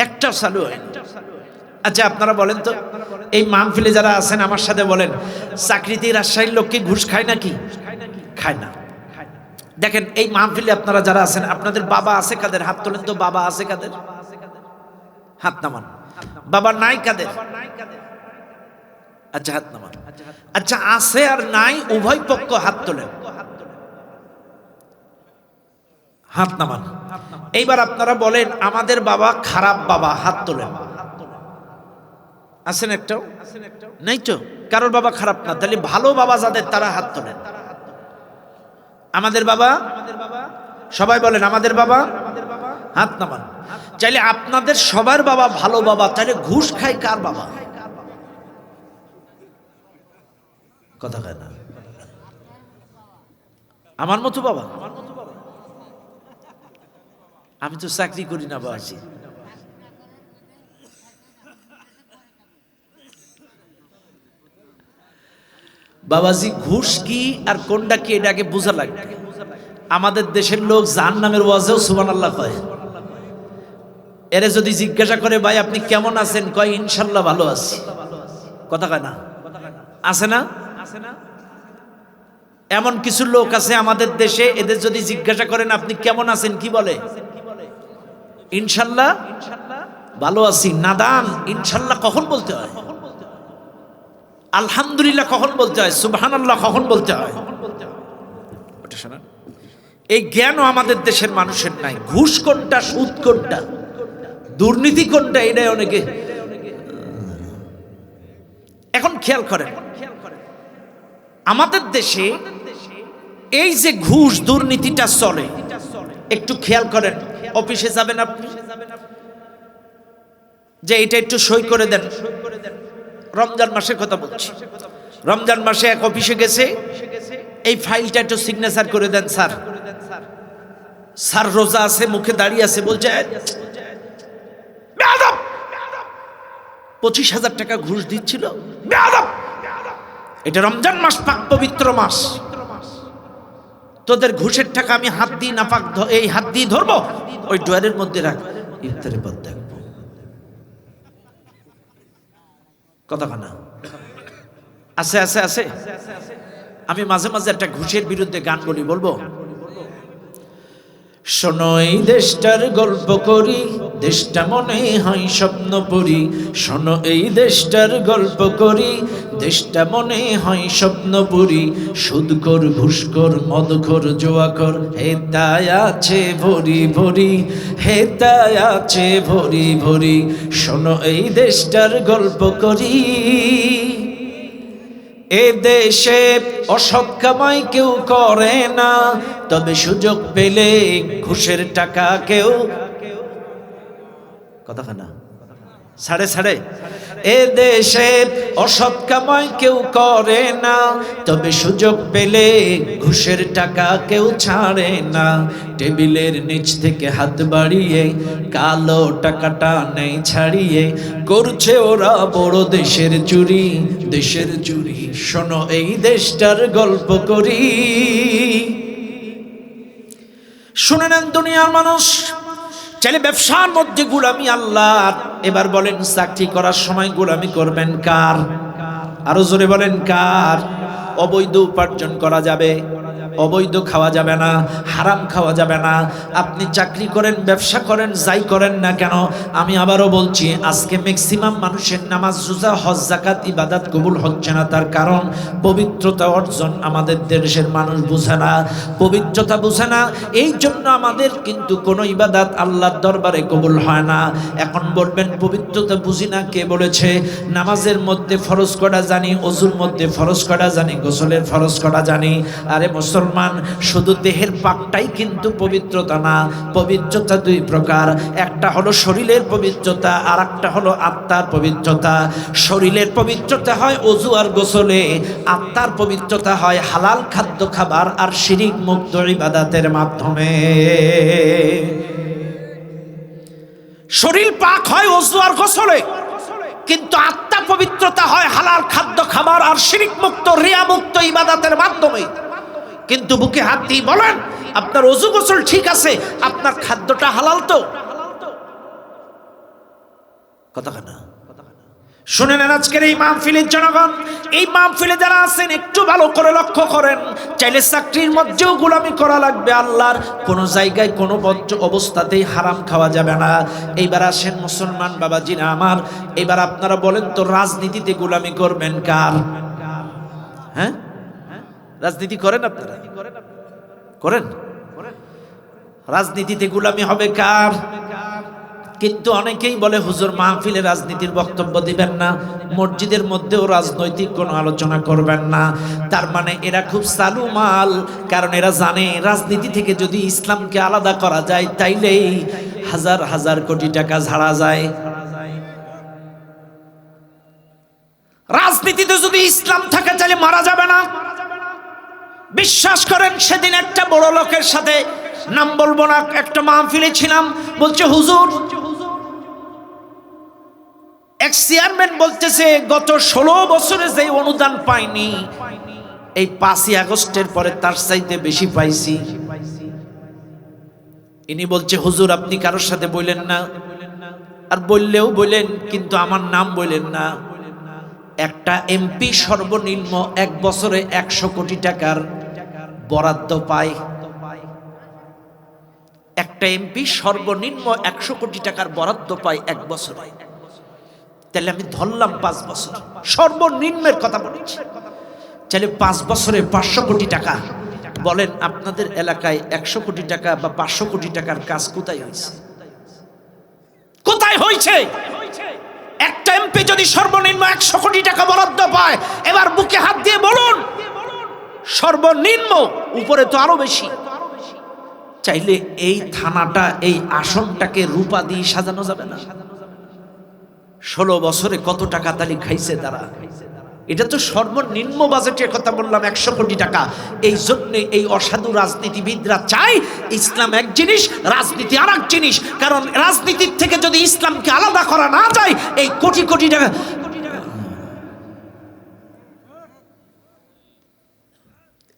একটাও চালু হয়। আচ্ছা আপনারা বলেন তো, এই মাহফিলে যারা আছেন আমার সাথে বলেন, চাকরিতে রাজশাহীর লোক কি ঘুষ খায় নাকি? খায় না। দেখেন এই মাহফিলে আপনারা যারা আছেন, আপনাদের বাবা আছে কাদের? হাত তোলেন তো। বাবা আছে কাদের? হাত নামান। বাবা নাই কাদের? আচ্ছা হাত নামান। আচ্ছা আছে আর নাই উভয় পক্ষ হাত তোলেন, হাত নামান। এইবার আপনারা বলেন, আমাদের বাবা খারাপ বাবা, হাত তোলেন। আছেন একটাও? নাই তো। কারোর বাবা খারাপ না, তাহলে ভালো বাবা যাদের, তারা হাত তোলেন। আমাদের বাবা, সবাই বলেন আমাদের বাবা, হাত নামান। চাইলে আপনাদের সবার বাবা ভালো বাবা, তাহলে ঘুষ খায় কার বাবা? কথা কয় না। আমার মতো বাবা? আমি তো চাকরি করি না বাবাজি। বাবাজি ঘুষ কি আর কোনটা কি এটাকে বোঝা লাগবে। আমাদের দেশের লোক জাহান্নামের ওয়াজেও সুবহানাল্লাহ কয়। এরে যদি জিজ্ঞাসা করে, ভাই আপনি কেমন আছেন, কয় ইনশাল্লাহ ভালো আছি। কথা কয় না? আছে না? এমন কিছু লোক আছে আমাদের দেশে, এদের যদি জিজ্ঞাসা করেন আপনি কেমন আছেন, কি বলে? ইনশাল্লাহ ভালো আছি। নাদান ইনশাল্লাহ কখন বলতে হয়? আলহামদুলিল্লাহ কখন বলতে হয়? সুবহানাল্লাহ কখন বলতে হয়? ওটা শোনান। এই জ্ঞানও আমাদের দেশের মানুষের নাই। ঘুষ কোনটা, সুদ কোনটা, দুর্নীতি কোনটা, এটাই অনেকে। এখন খেয়াল করেন, আমাদের দেশে এই যে ঘুষ দুর্নীতিটা চলে, একটু খেয়াল করেন। অফিসে যাবেন আপনি, যে এটা একটু সই করে দেন। রমজান মাসের কথা বলছি। রমজান মাসে এক অফিসে গেছে, এই ফাইলটা একটু সিগনেচার করে দেন স্যার। স্যার রোজা আছে, মুখে দাঁড়িয়ে আছে, বলছে 25,000 টাকা ঘুষ দিচ্ছিল। এটা রমজান মাস, পাক পবিত্র মাস, তোদের ঘুষের টাকা আমি হাত দিয়ে নাপাক, এই হাত দিয়ে ধরবো, ওই ড্রয়ারের মধ্যে রাখ, ইফতারের পর দেখবো। কথা না? আছে আছে আছে। আমি মাঝে মাঝে একটা ঘুষের বিরুদ্ধে গান বলি, বলবো? শোনো এই দেশটার গল্প করি, দেশটা মনে হয় স্বপ্নপুরী। শোনো এই দেশটার গল্প করি, দেশটা মনে হয় স্বপ্নপুরী। সুদখোর ঘুষখোর মদখোর জুয়াখোর হেতায় আছে ভরি ভরি, হেতায় আছে ভরি ভরি। শোনো এই দেশটার গল্প করি। এ দেশে অসৎ কামাই কেউ করে না, তবে সুযোগ পেলে ঘুষের টাকা কেউ কতখানা ছাড়ে ছাড়ে। এ দেশে অসৎ কামাই কেউ করে না, তবে সুযোগ পেলে ঘুষের টাকা কেউ ছাড়ে না। টেবিলের নিচ থেকে হাত বাড়িয়ে কালো টাকাটা নেই ছাড়িয়ে, করছে ওরা বড় দেশের চুরি, দেশের চুরি। শোনো এই দেশটার গল্প করি। শুনে নেন দুনিয়ার মানুষ, চাইলে ব্যবসার মধ্যে গোলামি আল্লাহর। এবার বলেন চাকরি করার সময় গোলামি করবেন কার? আরো জোরে বলেন কার? অবৈধ উপার্জন করা যাবে, অবৈধ খাওয়া যাবে না, হারাম খাওয়া যাবে না। আপনি চাকরি করেন, ব্যবসা করেন, যাই করেন না কেন, আমি আবারও বলছি, আজকে ম্যাক্সিমাম মানুষের নামাজ রোজা হজ যাকাত ইবাদত কবুল হচ্ছে না। তার কারণ পবিত্রতা অর্জন আমাদের দেশের মানুষ বুঝে না, পবিত্রতা বুঝে না। এই জন্য আমাদের কিন্তু কোনো ইবাদত আল্লাহর দরবারে কবুল হয় না। এখন বলবেন পবিত্রতা বুঝি না, কে বলেছে? নামাজের মধ্যে ফরজ করা জানি, ওযুর মধ্যে ফরজ করা জানি, গোসলের ফরজ করা জানি। আরে মুসলমান, শুধু দেহের পাকটাই কিন্তু পবিত্রতা না। পবিত্রতা দুই প্রকার, একটা হলো শরীরের পবিত্রতা, আর একটা হলো আত্মার পবিত্রতা। শরীরের পবিত্রতা হয় ওযু আর গোসলে, আত্মার পবিত্রতা হয় হালাল খাদ্য খাবার আর শিরিক মুক্ত ইবাদতের মাধ্যমে। শরীর পাক হয় ওযু আর গোসলে, কিন্তু আত্মা পবিত্রতা হয় হালাল খাদ্য খাবার আর শিরিক মুক্ত রিয়া মুক্ত ইবাদতের মাধ্যমে। কিন্তু বুকে হাত দিয়ে বলেন, আপনার ওযু গোসল ঠিক আছে, আপনার খাদ্যটা হালাল তো? কতখানা শুনে নেন আজকের এই মাহফিলের জনগণ। এই মাহফিলে যারা আছেন একটু ভালো করে লক্ষ্য করেন। চাইলে চাকরির মধ্যেও গোলামি করা লাগবে আল্লাহর, কোনো জায়গায় কোনো অবস্থাতেই হারাম খাওয়া যাবে না। এইবার আসেন মুসলমান বাবাজিরা আমার, এবার আপনারা বলেন তো রাজনীতিতে গোলামি করবেন কার? হ্যাঁ, রাজনীতি করেন আপনারা? করেন? রাজনীতিতে গোলামি হবে কার? কিন্তু অনেকেই বলে হুজুর মাহফিলে রাজনীতির বক্তব্য দিবেন না, মসজিদের মধ্যেও রাজনৈতিক কোনো আলোচনা করবেন না। তার মানে এরা খুব চালু মাল, কারণ এরা জানে রাজনীতি থেকে যদি ইসলামকে আলাদা করা যায় তাইলেই হাজার হাজার কোটি টাকা ঝাড়া যায়। রাজনীতিতে যদি ইসলাম থাকে তাহলে মারা যাবে না। বিশ্বাস করেন, সেদিন একটা বড় লোকের সাথে, নাম বলবো না, একটা মাহফিলে ছিলাম, বলছে হুজুর, এক চেয়ারম্যান বলতেছে গত 16 বছরে যে অনুদান পাইনি, এই 5ই আগস্টের পরে তার চাইতে বেশি পাইছি। ইনি বলছে হুজুর আপনি কারোর সাথে বললেন না, আর বললেও বললেন কিন্তু আমার নাম বললেন না। একটা এমপি সর্বনিম্ন এক বছরে 100 কোটি টাকার বরাদ্দ পায়। একটা এমপি সর্বনিম্ন 100 কোটি টাকার বরাদ্দ পায় এক বছরে। তাহলে আমি ধরলাম 5 বছর, সর্বনিম্নের কথা বলেছি। তাহলে 5 বছরে 500 কোটি টাকা। বলেন আপনাদের এলাকায় 100 কোটি টাকা বা 500 কোটি টাকার কাজ কোথায় হয়েছে? কোথায় হয়েছে? একটা এমপি যদি সর্বনিম্ন 100 কোটি টাকা বরাদ্দ পায়, এবার বুকে হাত দিয়ে বলুন সর্বনিম্ন, উপরে তো আরো বেশি। চাইলে এই থানাটা, এই আসনটাকে রূপা দিয়ে সাজানো যাবে না? 16 বছরে কত টাকা তালি খাইছে তারা? এটা তো সর্বনিম্ন বাজেটের কথা বললাম, 100 কোটি টাকা। এই জন্য এই অসাধু রাজনীতিবিদরা চায় ইসলাম এক জিনিস, রাজনীতি আর এক জিনিস। কারণ রাজনীতির থেকে যদি ইসলামকে আলাদা করা না যায়, এই কোটি কোটি টাকা,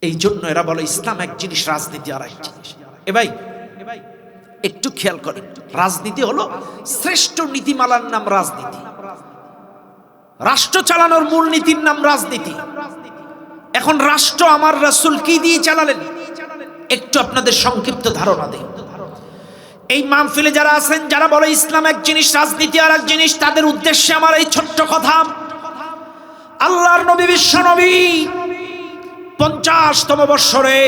এই জন্য এরা বলে ইসলাম এক জিনিস, রাজনীতি আর এক জিনিস। এ ভাই একটু খেয়াল করেন, রাজনীতি হলো শ্রেষ্ঠ নীতিমালার নাম রাজনীতি। রাষ্ট্র চালানোর মূল নীতির নাম রাজনীতি। এখন রাষ্ট্র আমার রাসূল কি দিয়ে চালালেন একটু আপনাদের সংক্ষিপ্ত ধারণা দেই। এই মাহফিলে যারা আছেন, যারা বলে ইসলাম এক জিনিস, রাজনীতি আর এক জিনিস, তাদের উদ্দেশ্যে আমার এই ছোট্ট কথা। আল্লাহর নবী, বিশ্ব নবী 50তম বৎসরে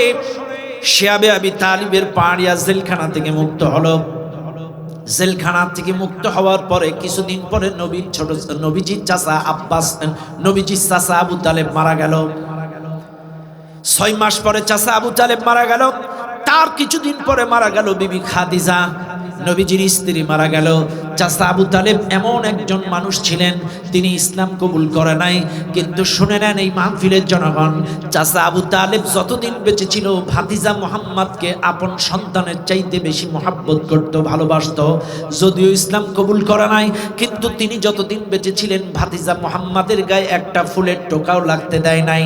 শিয়াবে আবি তালিবের পাড়িয়া জেলখানা থেকে মুক্ত হলো। জেলখানা থেকে মুক্ত হওয়ার পরে কিছুদিন পরে নবীজির চাচা আব্বাস, নবীজির চাচা আবু তালেব মারা গেল। 6 মাস পরে চাচা আবু তালেব মারা গেল। তার কিছুদিন পরে মারা গেল বিবি খাদিজা, নবীজির স্ত্রী মারা গেল। চাচা আবু তালেব এমন একজন মানুষ ছিলেন, তিনি ইসলাম কবুল করে নাই। কিন্তু শুনে নেন এই মাহফিলের জনগণ, চাচা আবু তালেব যতদিন বেঁচে ছিল ভাতিজা মুহাম্মদকে আপন সন্তানের চাইতে বেশি মহাব্বত করত, ভালোবাসত। যদিও ইসলাম কবুল করে নাই, কিন্তু তিনি যতদিন বেঁচে ছিলেন ভাতিজা মুহাম্মাদের গায়ে একটা ফুলের টোকাও লাগতে দেয় নাই।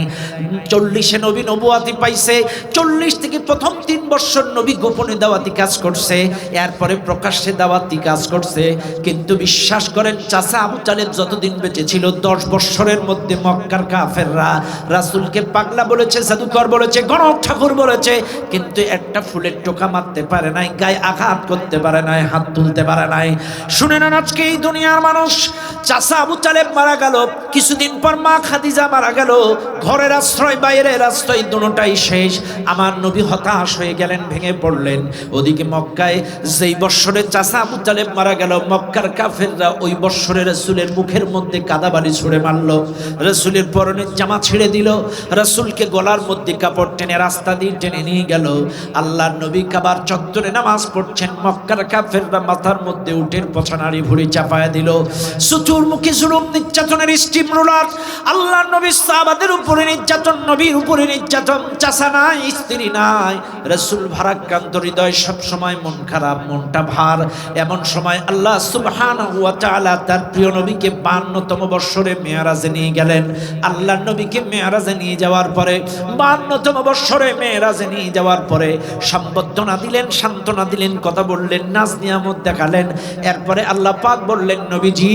40-এ নবী নবুয়াতি পাইছে। 40 থেকে প্রথম 3 বছর নবী গোপনে দাওয়াতি কাজ করছে, এরপরে প্রকাশ্যে দাওয়াতি কাজ করছে। কিন্তু বিশ্বাস করেন, চাচা আবু তালেব যতদিন বেঁচে ছিল 10 বছরের মধ্যে মক্কার কাফেররা রাসূলকে পাগলা বলেছে, জাদুকর বলেছে, গণক ঠাকুর বলেছে, কিন্তু একটা ফুলের টোকা মারতে পারে নাই, গায়ে আঘাত করতে পারে নাই, হাত তুলতে পারে নাই। শুনে নেন আজকে এই দুনিয়ার মানুষ, চাচা আবু তালেব মারা গেল, কিছুদিন পর মা খাদিজা মারা গেল। ঘরের আশ্রয় বাইরের আশ্রয় দুটোটাই শেষ। আমার নবী হতাশ হয়ে গেলেন, ভেঙে পড়লেন। ওদিকে মক্কায় যেই বৎসরে চাচা আবু তালেব মারা গেল, মক্কার কাফেররা ওই বৎসরে রাসূলের মুখের মধ্যে কাদাবালি ছুঁড়ে মারল, রাসূলের পরনের জামা ছিঁড়ে দিল, রাসূলকে গলার মধ্যে কাপড় টেনে রাস্তা দিয়ে টেনে নিয়ে গেল। আল্লাহর নবী কাবার চত্বরে নামাজ পড়ছেন, মক্কার কাফেররা মাথার মধ্যে উটের পছানারি ভুঁড়ি চাপায়া দিল। চতুর্মুখী জুলুম নির্যাতনের স্টিম রোলার, আল্লাহর নবী সাহাবাদের উপরে নির্যাতন, নবীর উপরে নির্যাতন। চাচা নাই, স্ত্রী নাই, রাসূল ভারাক্রান্ত হৃদয়, সব সময় মন খারাপ, মনটা ভার। এমন সময় আল্লাহ সুবহানাহু ওয়া তাআলা তার প্রিয় নবীকে 52তম বৎসরে মেরাজে নিয়ে গেলেন। আল্লাহর নবীকে মেরাজে নিয়ে যাওয়ার পরে 52তম বৎসরে মেরাজে নিয়ে যাওয়ার পরে সম্বর্ধনা দিলেন, সান্ত্বনা দিলেন, কথা বললেন, নাজ নিয়ামত দেখালেন। এরপরে আল্লাহ পাক বললেন, নবীজি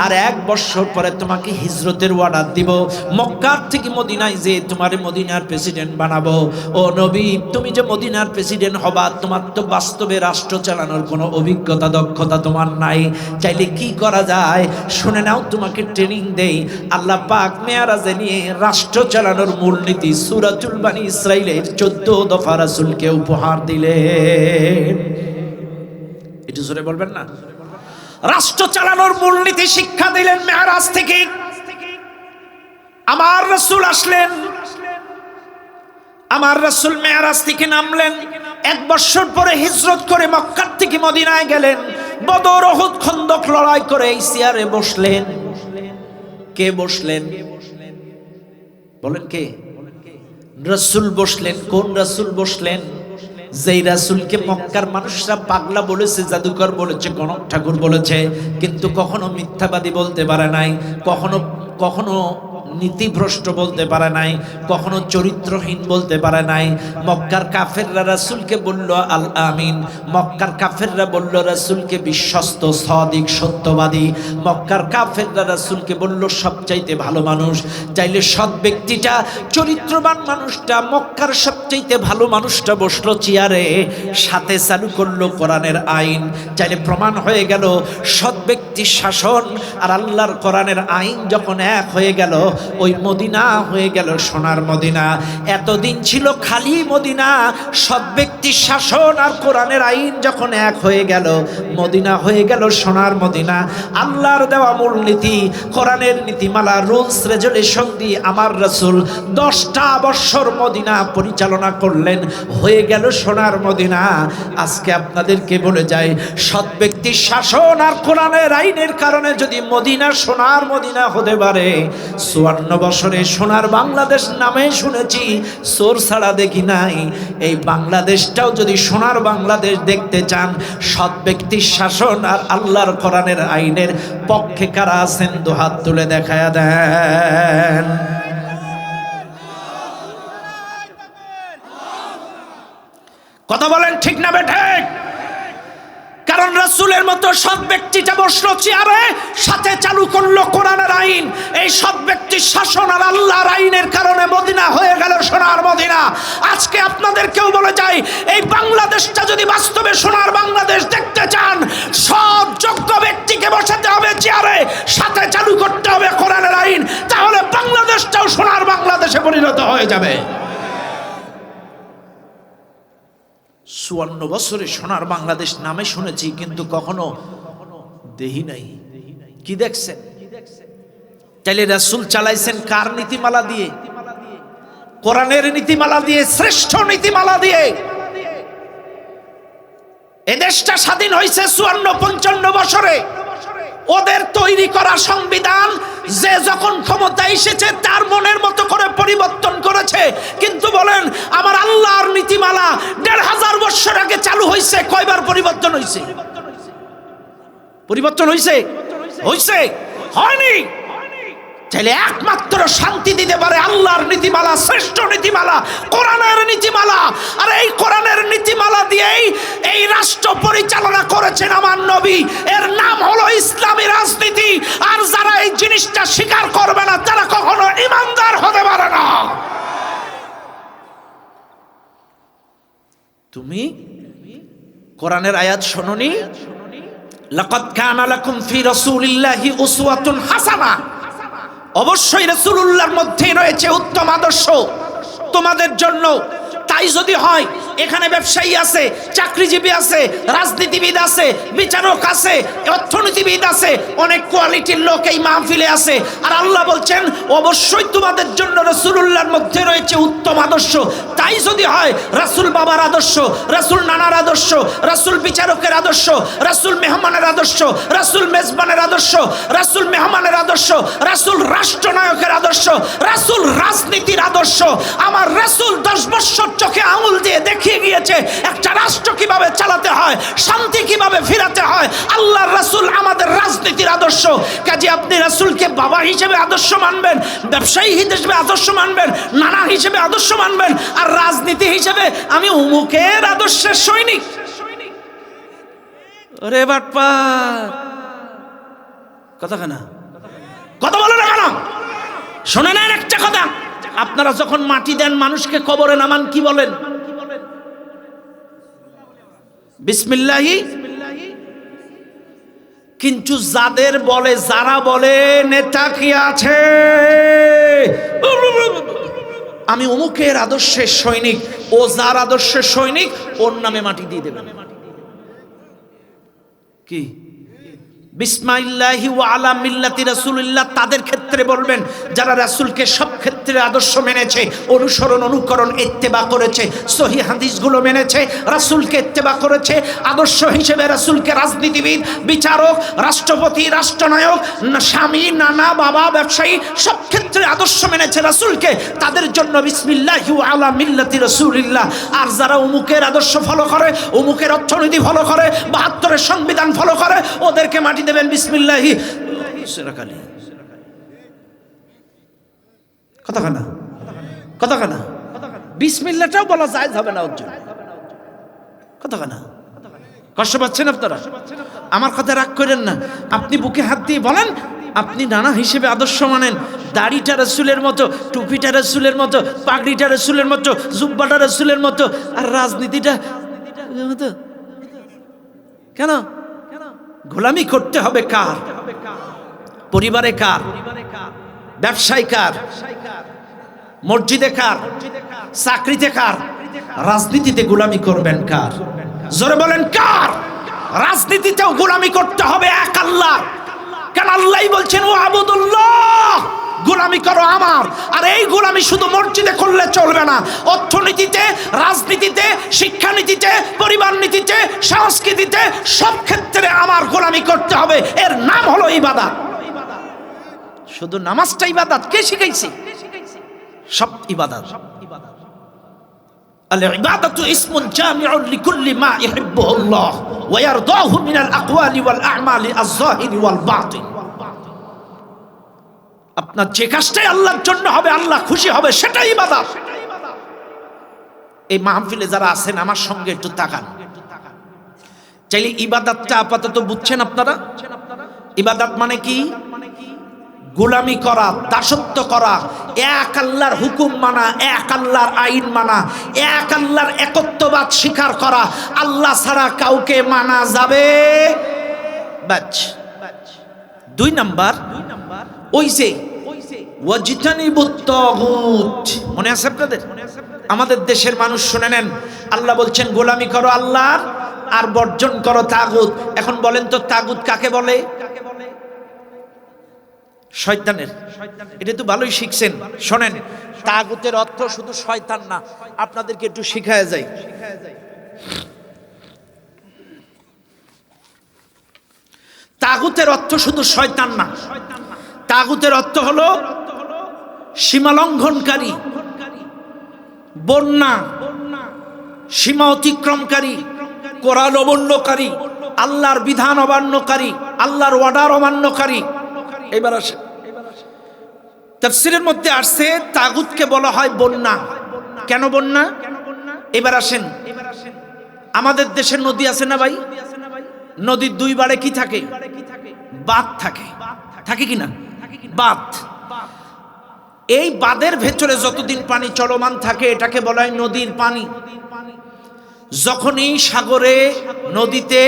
আর 1 বৎসর পরে তোমাকে হিজরতের অর্ডার দিব, মক্কার থেকে মদিনায় যে তোমার মদিনার প্রেসিডেন্ট বানাবো। ও নবী, তুমি যে মদিনার প্রেসিডেন্ট হবা, তোমার তো বাস্তবে রাষ্ট্র চালানোর কোনো অভিজ্ঞতা, দক্ষতা তোমার নাই। চাইলে কি করা যায় শুনে নাও, তোমাকে ট্রেনিং দেই। আল্লাহ পাক মেরাজে নিয়ে রাষ্ট্র চালানোর মূলনীতি সূরাতুল বানী ইসরাঈলের 14 দফা রাসূলকে উপহার দিলেন। একটু জোরে বলবেন না? রাষ্ট্র চালানোর মূলনীতি শিক্ষা দিলেন মেরাজ থেকে। আমার রাসূল আসলেন, আমার রাসূল মেরাজ থেকে নামলেন। 1 বছর পরে হিজরত করে মক্কার থেকে মদিনায় গেলেন। বদর, উহুদ, খন্দক লড়াই করে এই চেয়ারে বসলেন। কে বসলেন বলেন? কে? রাসূল বসলেন। কোন রাসূল বসলেন? যেই রাসূলকে মক্কার মানুষরা পাগলা বলেছে, জাদুকর বলেছে, গণক ঠাকুর বলেছে, কিন্তু কখনো মিথ্যাবাদী বলতে পারে নাই, কখনো নীতিভ্রষ্ট বলতে পারে নাই, কখনো চরিত্রহীন বলতে পারে নাই। মক্কার কাফেররা রাসূলকে বলল আল আমিন, মক্কার কাফেররা বলল রাসূলকে বিশ্বস্ত, সাদিক, সত্যবাদী। মক্কার কাফেররা রাসূলকে বলল সবচাইতে ভালো মানুষ। চাইলে সৎ ব্যক্তিটা, চরিত্রবান মানুষটা, মক্কার সবচাইতে ভালো মানুষটা বসলো চেয়ারে, সাথে চালু করলো কোরআনের আইন। চাইলে প্রমাণ হয়ে গেল সৎ ব্যক্তির শাসন আর আল্লাহর কোরআনের আইন যখন এক হয়ে গেল, ওই মদিনা হয়ে গেল সোনার মদিনা। এতদিন ছিল খালি মদিনা, সৎ ব্যক্তির শাসন আর কোরআনের আইন যখন এক হয়ে গেল, মদিনা হয়ে গেল সোনার মদিনা। আল্লাহর দেওয়া মূলনীতি, কোরআনের নীতিমালা, রুলস রেজুলেশন দিয়ে আমার রাসূল 10টা বৎসর মদিনা পরিচালনা করলেন, হয়ে গেল সোনার মদিনা। আজকে আপনাদেরকে বলে যাই, সৎ ব্যক্তির শাসন আর কোরআনের আইনের কারণে যদি মদিনা সোনার মদিনা হতে পারে, 54 বছরে সোনার বাংলাদেশ নামে শুনেছি, চোর ছাড়া দেখি নাই। এই বাংলাদেশটাও যদি সোনার বাংলাদেশ দেখতে চান, সৎ ব্যক্তির শাসন আর আল্লাহর কোরআনের আইনের পক্ষে কারা আছেন, দুহাত তুলে দেখায়া দেন। কথা বলেন ঠিক না বেঠিক? কারণ রাসূলের মতো সৎ ব্যক্তিটা বসলো চেয়ারে, সাথে চালু করলো কোরআনের আইন। এই সৎ ব্যক্তির শাসন আর আল্লাহর আইনের কারণে মদিনা হয়ে গেল সোনার মদিনা। আজকে আপনাদেরকেও বলে যাই, এই বাংলাদেশটা যদি বাস্তবে সোনার বাংলাদেশ সহকারে সাথে চালু করতে হবে কোরআনের আইন, তাহলে বাংলাদেশটাও সোনার বাংলাদেশে পরিণত হয়ে যাবে। 54 বছরে সোনার বাংলাদেশ নামে শুনেছি, কিন্তু কখনো দেখি নাই। কি দেখছেন? তাইলে রাসূল চালাইছেন কার নীতিমালা দিয়ে? কোরআনের নীতিমালা দিয়ে, শ্রেষ্ঠ নীতিমালা দিয়ে। এদেশটা স্বাধীন হয়েছে 54-55 বছরে। ওদের তৈরি করা সংবিধান যে যখন ক্ষমতা এসেছে তার মনের মতো করে পরিবর্তন করেছে। কিন্তু বলেন, আমার আল্লাহর নীতিমালা 1500 বছর আগে চালু হয়েছে, কয়বার পরিবর্তন হয়েছে? পরিবর্তন হয়েছে? হয়েছে? হয়নি। চাইলে একমাত্র শান্তি দিতে পারে আল্লাহর নীতিমালা, শ্রেষ্ঠ নীতিমালা, কোরআনের নীতিমালা। আর এই কোরআনের নীতিমালা দিয়েই এই রাষ্ট্র পরিচালনা করেছেন আমার নবী। এর নাম হলো ইসলামী রাজনীতি। আর যারা এই জিনিসটা স্বীকার করবে না তারা কখনো ঈমানদার হতে পারে না। তুমি কোরআনের আয়াত শোনোনি? লাকাদ কানা লাকুম ফি রাসূলিল্লাহি উসওয়াতুন হাসানাহ। অবশ্যই রাসূলুল্লাহর মধ্যে রয়েছে উত্তম আদর্শ তোমাদের জন্য। তাই যদি হয়, এখানে ব্যবসায়ী আছে, চাকরিজীবী আছে, রাজনীতিবিদ আছে, বিচারক আছে, অর্থনীতিবিদ আছে, অনেক কোয়ালিটির লোক এই মাহফিলে আছে। আর আল্লাহ বলছেন অবশ্যই তোমাদের জন্য রাসূলুল্লাহর মধ্যে রয়েছে উত্তম আদর্শ। তাই যদি হয়, রাসূল বাবার আদর্শ, রাসূল নানার আদর্শ, রাসূল বিচারকের আদর্শ, রাসূল মেহমানের আদর্শ, রাসূল মেজবানের আদর্শ, রাসূল মেহমানের আদর্শ, রাসূল রাষ্ট্রনায়কের আদর্শ, রাসূল রাজনীতির আদর্শ। আমার রাসূল 10 বছর চোখে আঙুল দিয়ে দেখিয়ে গিয়েছে একটা রাষ্ট্র কিভাবে চালাতে হয়, শান্তি কিভাবে ফিরাতে হয়। আল্লাহর রাসূল আমাদের রাজনীতির আদর্শ। কাজে আপনি রাসূলকে বাবা হিসেবে আদর্শ মানবেন, ব্যবসায়ী হিসেবে আদর্শ মানবেন, নানা হিসেবে আদর্শ মানবেন, আর রাজনীতি হিসেবে আমি অমুকের আদর্শের সৈনিক। ওরে বাটপার, কথা কেনা কথা বলে না কেন? শোনে নেন একটা কথা, আপনারা যখন মাটি দেন মানুষকে কবরে নামান, কি বলেন? বিসমিল্লাহি। কিন্তু যাদের বলে, যারা বলে নেতা কি আছে, আমি অমুকের আদর্শের সৈনিক, ও যার আদর্শের সৈনিক ওর নামে মাটি দিয়ে দেবেন। কি বিসমিল্লাহি ওয়া আলা মিল্লাতি রাসূলিল্লাহ তাদের ক্ষেত্রে বলবেন যারা রাসূলকে সব ক্ষেত্রে আদর্শ মেনেছে, অনুসরণ অনুকরণ ইত্তেবা করেছে, সহিহ হাদিসগুলো মেনেছে, রাসূলকে ইত্তেবা করেছে, আদর্শ হিসেবে রাসূলকে রাজনীতিবিদ, বিচারক, রাষ্ট্রপতি, রাষ্ট্রনায়ক, স্বামী, নানা, বাবা, ব্যবসায়ী সব ক্ষেত্রে আদর্শ মেনেছে রাসূলকে, তাদের জন্য বিসমিল্লাহি ওয়া আলা মিল্লাতি রাসূলিল্লাহ। আর যারা অমুকের আদর্শ ফলো করে, অমুকের অর্থনীতি ফলো করে, ৭২-এর সংবিধান ফলো করে, ওদেরকে মাটি দেবেন বিসমিল্লাহি। কথাখানা কথাখানা বিসমিল্লাহটাও বলা জায়েজ হবে না ওর জন্য। কথাখানা কষ্ট পাচ্ছেন আপনারা? আমার কথা রাগ করেন না। আপনি বুকে হাত দিয়ে বলেন আপনি নানা হিসেবে আদর্শ মানেন, দাড়িটা রাসূলের মতো, টুপিটা রাসূলের মতো, পাগড়িটা রাসূলের মতো, জুব্বাটা রাসূলের মতো, আর রাজনীতিটা মতো। কেন? গোলামি করতে হবে কার? পরিবারে কার? ব্যবসায় কার? মসজিদে কার? চাকরিতে কার? রাজনীতিতে গোলামি করবেন কার? জোরে বলেন কার? রাজনীতিতেও গোলামি করতে হবে এক আল্লাহ। কারণ আল্লাহই বলছেন ও আবুদুল্লাহ, গোলামি করো আমার। আর এই গোলামি শুধু মসজিদে করলে চলবে না, অর্থনীতিতে, রাজনীতিতে, শিক্ষানীতিতে, পরিবার নীতিতে, সংস্কৃতিতে সব ক্ষেত্রে আমার গোলামি করতে হবে। এর নাম হলো ইবাদত। শুধু নামাজটা ইবাদত? কে শিখাইছে? সব ইবাদত। আল ইবাদাতু ইসমুন জামিউন লিকুল্লি মা ইহিব্বুহুল্লাহ ওয়া ইয়ারদাহু মিনাল আকওয়ালি ওয়াল আ'মালি আয-যাহিরি ওয়াল বাতিন। আপনার যে কাজটাই আল্লাহর জন্য হবে, আল্লাহ খুশি হবে, সেটাই ইবাদত। এই মাহফিলে যারা আছেন আমার সঙ্গে একটু তাকান। চাইলে ইবাদতটা আপাতত বুঝছেন আপনারা? ইবাদত মানে কি? গোলামি করা, দাসত্ব করা, এক আল্লাহর হুকুম মানা, এক আল্লাহর আইন মানা, এক আল্লাহর একত্ববাদ স্বীকার করা। আল্লাহ ছাড়া কাউকে মানা যাবে? দুই নাম্বার ওই যে ওয়াজতানিবুত তাগুত, মনে আছে আপনাদের? আমাদের দেশের মানুষ শুনে নেন, আল্লাহ বলছেন গোলামি করো আল্লাহর আর বর্জন করো তাগুত। এখন বলেন তো তাগুত কাকে বলে? শয়তানের। এটা তো ভালোই শিখছেন, শোনেন, তাগুতের অর্থ শুধু শয়তান না, আপনাদেরকে একটু শিখায়া যায়। তাগুতের অর্থ শুধু শয়তান না, তাগুতের অর্থ হলো সীমালঙ্ঘনকারী, বন্যা, সীমা অতিক্রমকারী, কোরআন অমান্যকারী, আল্লাহর বিধান অমান্যকারী, আল্লাহর অর্ডার অমান্যকারী। এবার আসে তাফসীরের মধ্যে আসছে তাগুতকে বলা হয় বন্যা। কেন বন্যা? এবার আসেন, আমাদের দেশে নদী আছে না ভাই? নদীর দুই বারে কি থাকে? বাঁধ থাকে, থাকে কি না? বাঁধ। এই বাঁধের ভেতরে যতদিন পানি চলমান থাকে এটাকে বলা হয় নদীর পানি। যখনই সাগরে, নদীতে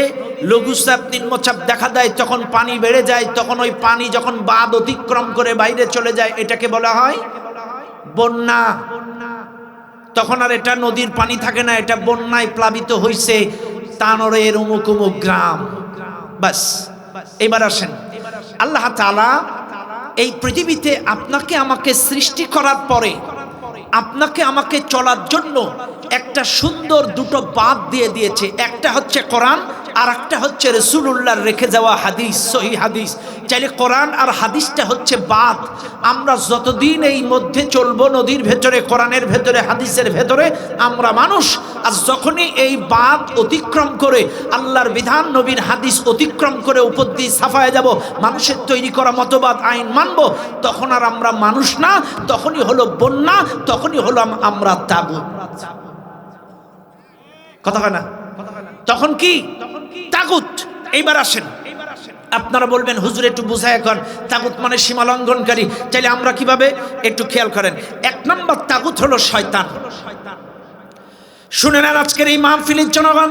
লঘুচাপ নিম্নচাপ দেখা দেয়, তখন পানি বেড়ে যায়, তখন ওই পানি যখন বাঁধ অতিক্রম করে বাইরে চলে যায় এটাকে বলা হয় বন্যা। তখন আর এটা নদীর পানি থাকে না, এটা বন্যায় প্লাবিত হইছে তানোরের অমুক অমুক গ্রাম। বাস। এবার আসেন, আল্লাহ তাআলা এই পৃথিবীতে আপনাকে আমাকে সৃষ্টি করার পরে আপনাকে আমাকে চলার জন্য একটা সুন্দর দুটো বাঁধ দিয়ে দিয়েছে। একটা হচ্ছে কোরআন, আর একটা হচ্ছে রাসূলুল্লাহর রেখে যাওয়া হাদিস, সহিহ হাদিস। চাইলে কোরআন আর হাদিসটা হচ্ছে বাঁধ। আমরা যতদিন এই মধ্যে চলবো, নদীর ভেতরে, কোরআনের ভেতরে, হাদিসের ভেতরে, আমরা মানুষ। আর যখনই এই বাঁধ অতিক্রম করে আল্লাহর বিধান, নবীর হাদিস অতিক্রম করে উপর দিয়ে সাফায় যাব, মানুষের তৈরি করা মতবাদ, আইন মানব, তখন আর আমরা মানুষ না, তখনই হলো বন্যা, তখনই হলো আমরা তাগুত। কথা হয় না? তখন কি? তাগুত। এইবার আসেন, আপনারা বলবেন হুজুর একটু বুঝায় এখন, তাগুত মানে সীমালঙ্ঘনকারী। চাইলে আমরা কিভাবে, একটু খেয়াল করেন। এক নম্বর তাগুত হলো শয়তান। শুনে নেন আজকের এই মাহফিলের জনগণ,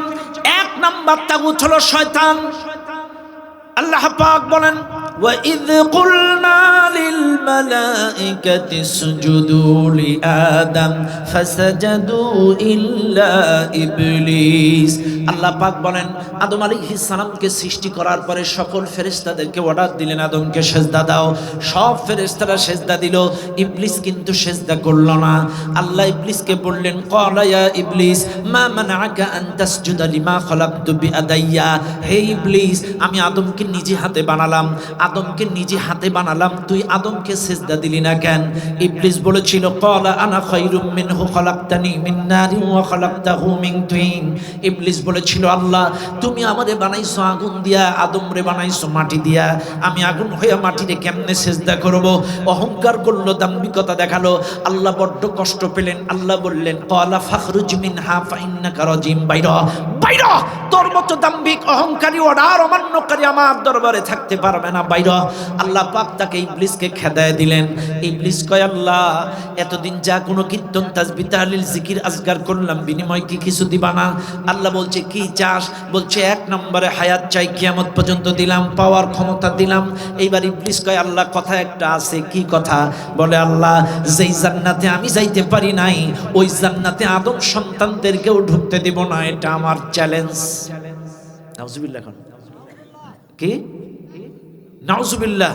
এক নম্বর তাগুত হলো শয়তান। আল্লাহ পাক বলেন, وَإِذْ قُلْنَا لِلْمَلَائِكَةِ اسْجُدُوا لِآدَمَ فَسَجَدُوا إِلَّا إِبْلِيسَ। আল্লাহ পাক বলেন, আদম আলাইহিস সালামকে সৃষ্টি করার পরে সকল ফেরেশতাদেরকে অর্ডার দিলেন আদমকে সেজদা দাও। সব ফেরেশতারা সেজদা দিল, ইবলিস কিন্তু সেজদা করল না। আল্লাহ ইবলিসকে বললেন, ক্বালা ইয়া ইবলিস মা মানাআকা আন তাসজুদা লিমা খালাকতু বিয়াদাইয়া। হে ইবলিস, আমি আদমকে নিজে হাতে বানালাম, আদমকে নিজে হাতে বানালাম, তুই আদমকে সেজদা দিলি না কেন? ইবলিস বলেছিল, ক্বালা আনা খায়রুম মিনহু খালাকতানি মিন নারিন ওয়া খালাকতাহু মিন তিন। ইবলিস বলেছিল, আল্লাহ তুমি আমারে বানাইছো আগুন দিয়া, আদমরে বানাইছো মাটি দিয়া, আমি আগুন হয়ে মাটিরে কেমনে সেজদা করব? অহংকার করলো, দাম্ভিকতা দেখালো। আল্লাহ বড্ড কষ্ট পেলেন। আল্লাহ বললেন, ক্বালা ফাখরুজ মিনহা ফাইন্নাকা রাজিম। বাইরা, বাইরা, তোর মতো দাম্ভিক, অহংকারী, অর্ডার অমান্যকারী আমার দরবারে থাকতে পারবে না, বাইরা। আল্লাহ পাক তাকে ইবলিসকে খেদায় দিলেন। ইবলিস কয়, আল্লাহ এতদিন যা কোনো কীর্তন, তাসবিহ, তাহলিল, জিকির, আজগার করলাম, বিনিময় কি কিছু দিবা না? আল্লাহ বলছে, কি চাস? বলছে, এক নম্বরে হায়াত চাই, কিয়ামত পর্যন্ত দিলাম, পাওয়ার ক্ষমতা দিলাম। এইবার ইবলিস কয়, আল্লাহ কথা একটা আছে। কি কথা? বলে, আল্লাহ যেই জান্নাতে আমি যাইতে পারি নাই, ওই জান্নাতে আদম সন্তানদেরকেও ঢুকতে দিব না, এটা আমার চ্যালেঞ্জ। নাউজুবিল্লাহ। কি? নাউজুবিল্লাহ।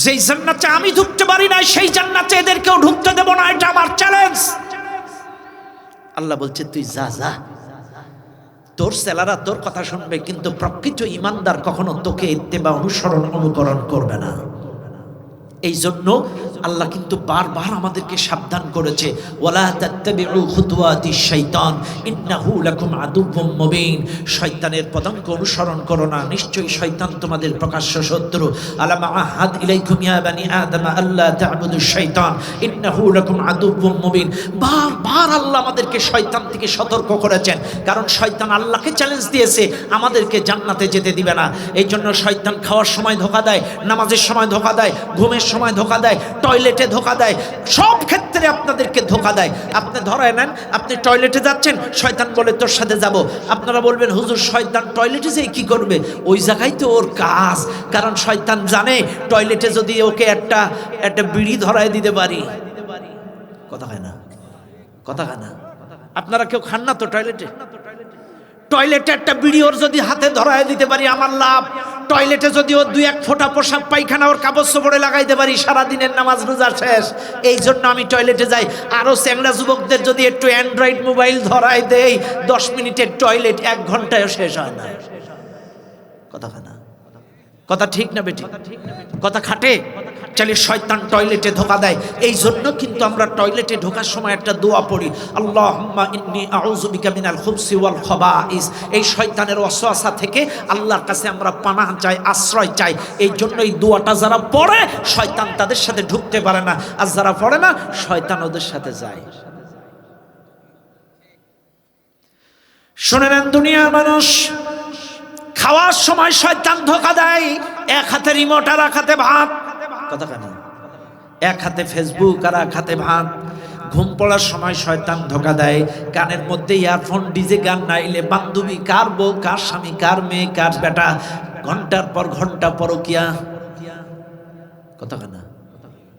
যেই জান্নাতে আমি ঢুকতে পারি না, সেই জান্নাতে এদেরকেও ঢুকতে দেব না, এটা আমার চ্যালেঞ্জ। আল্লাহ বলছে, তুই যা যা, তোর ছেলেরা তোর কথা শুনবে, কিন্তু প্রকৃত ইমানদার কখনো তোকে ইত্তেবা, অনুসরণ, অনুকরণ করবে না। এই জন্য আল্লাহ কিন্তু বারবার আমাদেরকে সাবধান করেছে, ওয়ালা তাত্তাবিউ খুতুওয়াতিশ শাইতান ইন্নাহু লাকুম আদুউম মুবিন। শয়তানের পদাঙ্ক অনুসরণ করো না, নিশ্চয়ই শয়তান তোমাদের প্রকাশ্য শত্রু। আলাম আহাদ ইলাইকুম ইয়া বানি আদম আল্লা তা'বুদুশ শাইতান ইন্নাহু লাকুম আদুউম মুবিন। বারবার আল্লাহ আমাদেরকে শয়তান থেকে সতর্ক করেছেন, কারণ শয়তান আল্লাহকে চ্যালেঞ্জ দিয়েছে, আমাদেরকে জান্নাতে যেতে দিবে না। এই জন্য শয়তান খাওয়ার সময় ধোঁকা দেয়, নামাজের সময় ধোঁকা দেয়, ঘুমের সময় ধোকা দেয়, টয়লেটে ধোকা দেয়, সব ক্ষেত্রে আপনাদেরকে ধোকা দেয়। আপনি ধরায় নেন, আপনি টয়লেটে যাচ্ছেন, শয়তান বলে তোর সাথে যাব। আপনারা বলবেন হুজুর শয়তান টয়লেটে যেয়ে কি করবে? ওই জায়গায় তো ওর কাজ, কারণ শয়তান জানে টয়লেটে যদি ওকে একটা বিড়ি ধরায় দিতে পারি। কথা হয় না, কথা হয় না। আপনারা কেউ খান না তো টয়লেটে? টয়লেটে একটা বিড়ি ওর যদি হাতে ধরায় দিতে পারি আমার লাভ। টয়লেটে যদি ও 2-1 ফোঁটা পোশাক পায়খানা ওর কাপড় চোপড়ে লাগাইতে পারি, সারাদিনের নামাজ রোজা শেষ। এই জন্য আমি টয়লেটে যাই। আরও চ্যাংড়া যুবকদের যদি একটু অ্যান্ড্রয়েড মোবাইল ধরায় দেই, 10 মিনিটের টয়লেট 1 ঘন্টায়ও শেষ হয় না। কথা হয় না, কথা ঠিক না বেটি? কথা খাটে। চলে শয়তান টয়লেটে ধোকা দেয়। এই জন্য কিন্তু আমরা টয়লেটে ঢোকার সময় একটা দোয়া পড়ি, আল্লাহুম্মা ইন্নী আউযু বিকা মিনাল খুবসি ওয়াল খাবাইস। এই শয়তানের ওয়াসওয়াসা থেকে আল্লাহর কাছে আমরা পানাহ চাই, আশ্রয় চাই। এই জন্য এই দোয়াটা যারা পড়ে শয়তান তাদের সাথে ঢুকতে পারে না, আর যারা পড়ে না শয়তান ওদের সাথে যায়। শুনে নেন দুনিয়ার মানুষ, খাওয়ার সময় শয়তান ধোকা দেয়। এক হাতে রিমোট আর এক হাতে ভাত। কথা কেন? এক হাতে ফেসবুক আর এক হাতে ভাত। ঘুম পড়ার সময় শয়তান ধোকা দেয়। কানের মধ্যে ইয়ারফোন, ডিজে গান নাইলে বান্ধবী কার বউ, কার স্বামী, কার মেয়ে, কার বেটা, ঘন্টার পর ঘন্টা পরকিয়া। কথা কেন?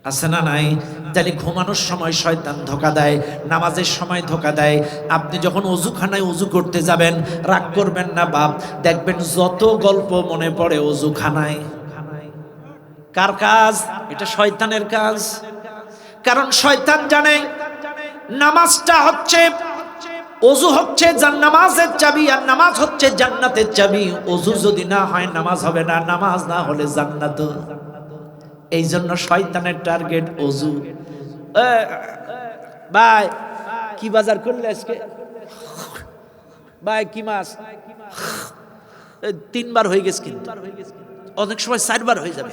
আছে না নাই? তাহলে ঘুমানোর সময় শয়তান ধোকা দেয়, নামাজের সময় ধোকা দেয়। আপনি যখন অজুখানায় অজু করতে যাবেন, রাগ করবেন না বাপ, দেখবেন যত গল্প মনে পড়ে অজুখানায়। কার কাজ? এটা শয়তানের কাজ। কারণ শয়তান জানে নামাজটা হচ্ছে, অজু হচ্ছে নামাজের চাবি, আর নামাজ হচ্ছে জান্নাতের চাবি। অজু যদি না হয় নামাজ হবে না, নামাজ না হলে জান্নাত। এই জন্য শয়তানের টার্গেট অজু। ভাই কি বাজার করলে আজকে? ভাই কি মাছ? 3 বার হয়ে গেছে, কিন্তু অনেক সময় 4 বার হয়ে যাবে।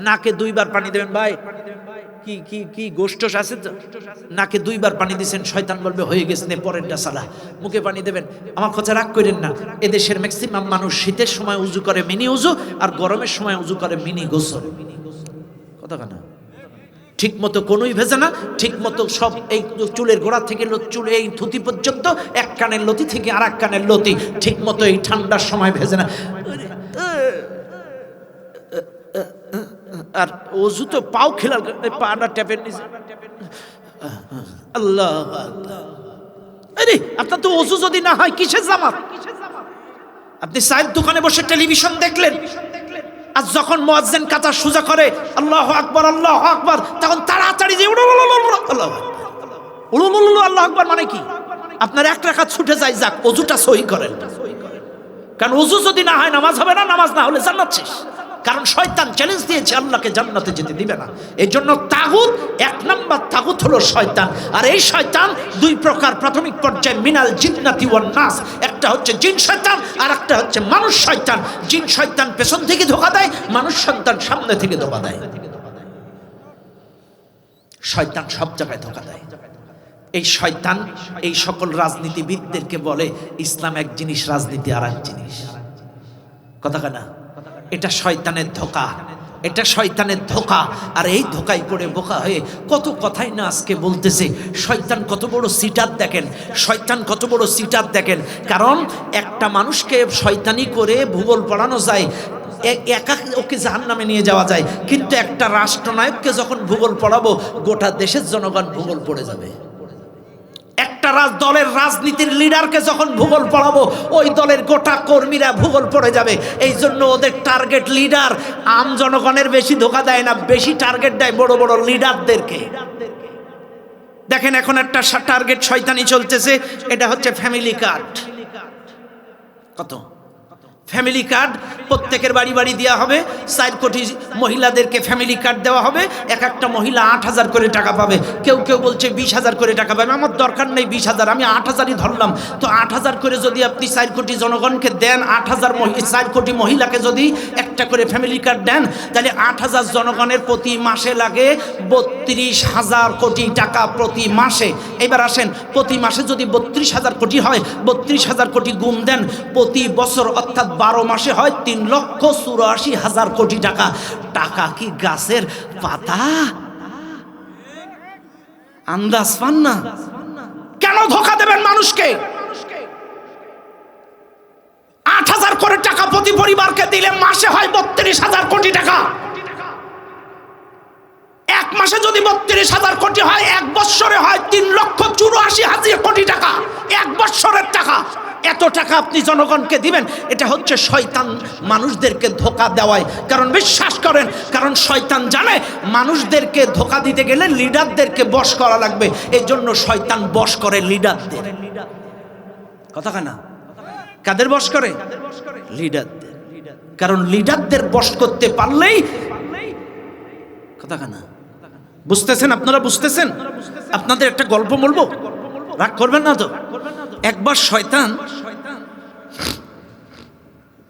নাকে 2 বার পানি দেবেন। ভাই কি কি কি গোষ্ঠ আছে তো? নাকে 2 বার পানি দিয়েছেন, শয়তান বলবে হয়ে গেছে, নে পরেরটা সালা। মুখে পানি দেবেন। আমার কথা রাগ করেন না, এদেশের ম্যাক্সিমাম মানুষ শীতের সময় উজু করে মিনি উজু, আর গরমের সময় উজু করে মিনি গোসল। কথা কেন? ঠিক মতো কোনোই ভেজে না, ঠিক মতো সব এই চুলের গোড়া থেকে চুল এই থুতি পর্যন্ত, এক কানের লতি থেকে আর এক কানের লতি ঠিক মতো এই ঠান্ডার সময় ভেজে না। আর অজু তো পাও খেলার পাটা ট্যাপের নিচে। আল্লাহ, আরে আপনার তো অজু যদি না হয় কিসের জামাত? আপনি চায়ের দোকানে বসে টেলিভিশন দেখলেন, আর যখন মুয়াজ্জিন কাঁচা সোজা করে আল্লাহু আকবার আল্লাহু আকবার, তখন তাড়াতাড়ি যে আল্লাহু আকবার মানে কি? আপনার 1 রাকাত ছুটে যায়, যাক ওযুটা সহি করেন। কারণ ওযু যদি না হয় নামাজ হবে না, নামাজ না হলে জান্নাত শেষ। কারণ শয়তান চ্যালেঞ্জ দিয়েছে আল্লাহকে জান্নাতে যেতে দিবে না। এই জন্য তাগুত, 1 নাম্বার তাগুত হলো শয়তান। আর এই শয়তান 2 প্রকার প্রাথমিক পর্যায়ে, মিনাল জিন্নাতি ওয়ান নাস। একটা হচ্ছে জিন শয়তান, আর একটা হচ্ছে মানুষ শয়তান। জিন শয়তান পেছন থেকে ধোঁকা দেয়, মানুষ শয়তান সামনে থেকে ধোঁকা দেয়। শয়তান সব জায়গায় ধোঁকা দেয়। এই শয়তান এই সকল রাজনীতিবিদদেরকে বলে ইসলাম এক জিনিস, রাজনীতি আর এক জিনিস। কথা কেনা? এটা শয়তানের ধোঁকা, এটা শয়তানের ধোঁকা। আর এই ধোঁকায় পড়ে বোকা হয়ে কত কথাই না আজকে বলতেছে। শয়তান কত বড় সিটার দেখেন, শয়তান কত বড় সিটার দেখেন। কারণ একটা মানুষকে শয়তানি করে ভূগোল পড়ানো যায়, একা ওকে জাহান্নামে নিয়ে যাওয়া যায়, কিন্তু একটা রাষ্ট্রনায়ককে যখন ভূগোল পড়াবো, গোটা দেশের জনগণ ভূগোল পড়ে যাবে। একটা দলের রাজনীতির লিডারকে যখন ভূগোল পড়াবো, ওই দলের গোটা কর্মীরা ভূগোল পড়ে যাবে। এই জন্য ওদের টার্গেট লিডার আম জনগণের বেশি ধোঁকা দেয় না, বেশি টার্গেট দেয় বড় বড় লিডারদেরকে। দেখেন এখন একটা টার্গেট শয়তানি চলতেছে, এটা হচ্ছে ফ্যামিলি কার্ড। কত ফ্যামিলি কার্ড প্রত্যেকের বাড়ি বাড়ি দেওয়া হবে। 4 কোটি মহিলাদেরকে ফ্যামিলি কার্ড দেওয়া হবে। এক একটা মহিলা 8,000 করে টাকা পাবে। কেউ কেউ বলছে 20,000 করে টাকা পাবে। আমার দরকার নেই 20,000, আমি 8,000ই ধরলাম। তো 8,000 করে যদি আপনি 4 কোটি জনগণকে দেন, 4 কোটি মহিলাকে যদি একটা করে ফ্যামিলি কার্ড দেন, তাহলে 8,000 জনগণের প্রতি মাসে লাগে 32,000 কোটি টাকা প্রতি মাসে। এবার আসেন, প্রতি মাসে যদি 32,000 কোটি হয়, 32,000 কোটি গুণ দেন প্রতি বছর, অর্থাৎ 12 মাসে হয় 3,84,000 কোটি টাকা। টাকা কি গাছের পাতা? আন্দাজ পান না? কেন ধোকা দেবেন মানুষকে? 8,000 করে টাকা প্রতি পরিবারকে দিলে মাসে হয় 32,000 কোটি টাকা। এক মাসে যদি 32,000 কোটি হয়, এক বছরে হয় 3,84,000 কোটি টাকা। এক বছরের টাকা। এত টাকা আপনি জনগণকে দিবেন, এটা হচ্ছে শয়তান মানুষদেরকে ধোকা দেওয়ায়। কারণ বিশ্বাস করেন, কারণ শয়তান জানে মানুষদেরকে ধোকা দিতে গেলে লিডারদেরকে বশ করা লাগবে। এই জন্য শয়তান বশ করে লিডারদের। কথা না? কাদের বশ করে? লিডারদের। কারণ লিডারদের বশ করতে পারলেই, কথা না বুঝতেছেন? আপনারা বুঝতেছেন? আপনাদের একটা গল্প বলবো, রাগ করবেন না তো? একবার শয়তান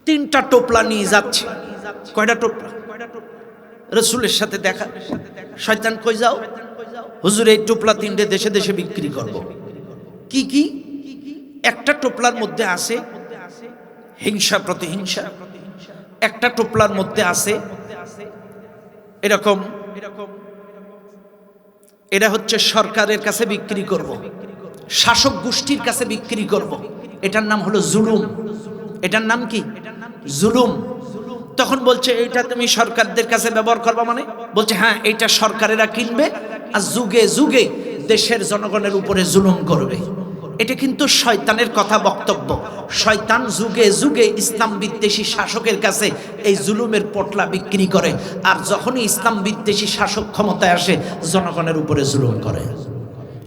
3টা টোপলা নিয়ে যাচ্ছে। কয়টা টোপলা? রাসূলের সাথে দেখা। শয়তান কই যাও? হুজুর এই টোপলা 3টে দেশে দেশে বিক্রি করব। কি কি? একটা টোপলার মধ্যে আছে হিংসা প্রতিহিংসা, একটা টোপলার মধ্যে আছে এরকম এটা হচ্ছে সরকারের কাছে বিক্রি করব, শাসক গোষ্ঠীর কাছে বিক্রি করব। এটার নাম হলো জুলুম। এটার নাম কি? জুলুম। তখন বলছে এইটা তুমি সরকারদের কাছে ব্যবহার করবা? মানে বলছে হ্যাঁ, এইটা সরকারেরা কিনবে আর যুগে যুগে দেশের জনগণের উপরে জুলুম করবে। এটা কিন্তু শয়তানের কথা, বক্তব্য। শয়তান যুগে যুগে ইসলাম বিদ্বেষী শাসকের কাছে এই জুলুমের পটলা বিক্রি করে, আর যখনই ইসলাম বিদ্বেষী শাসক ক্ষমতায় আসে জনগণের উপরে জুলুম করে।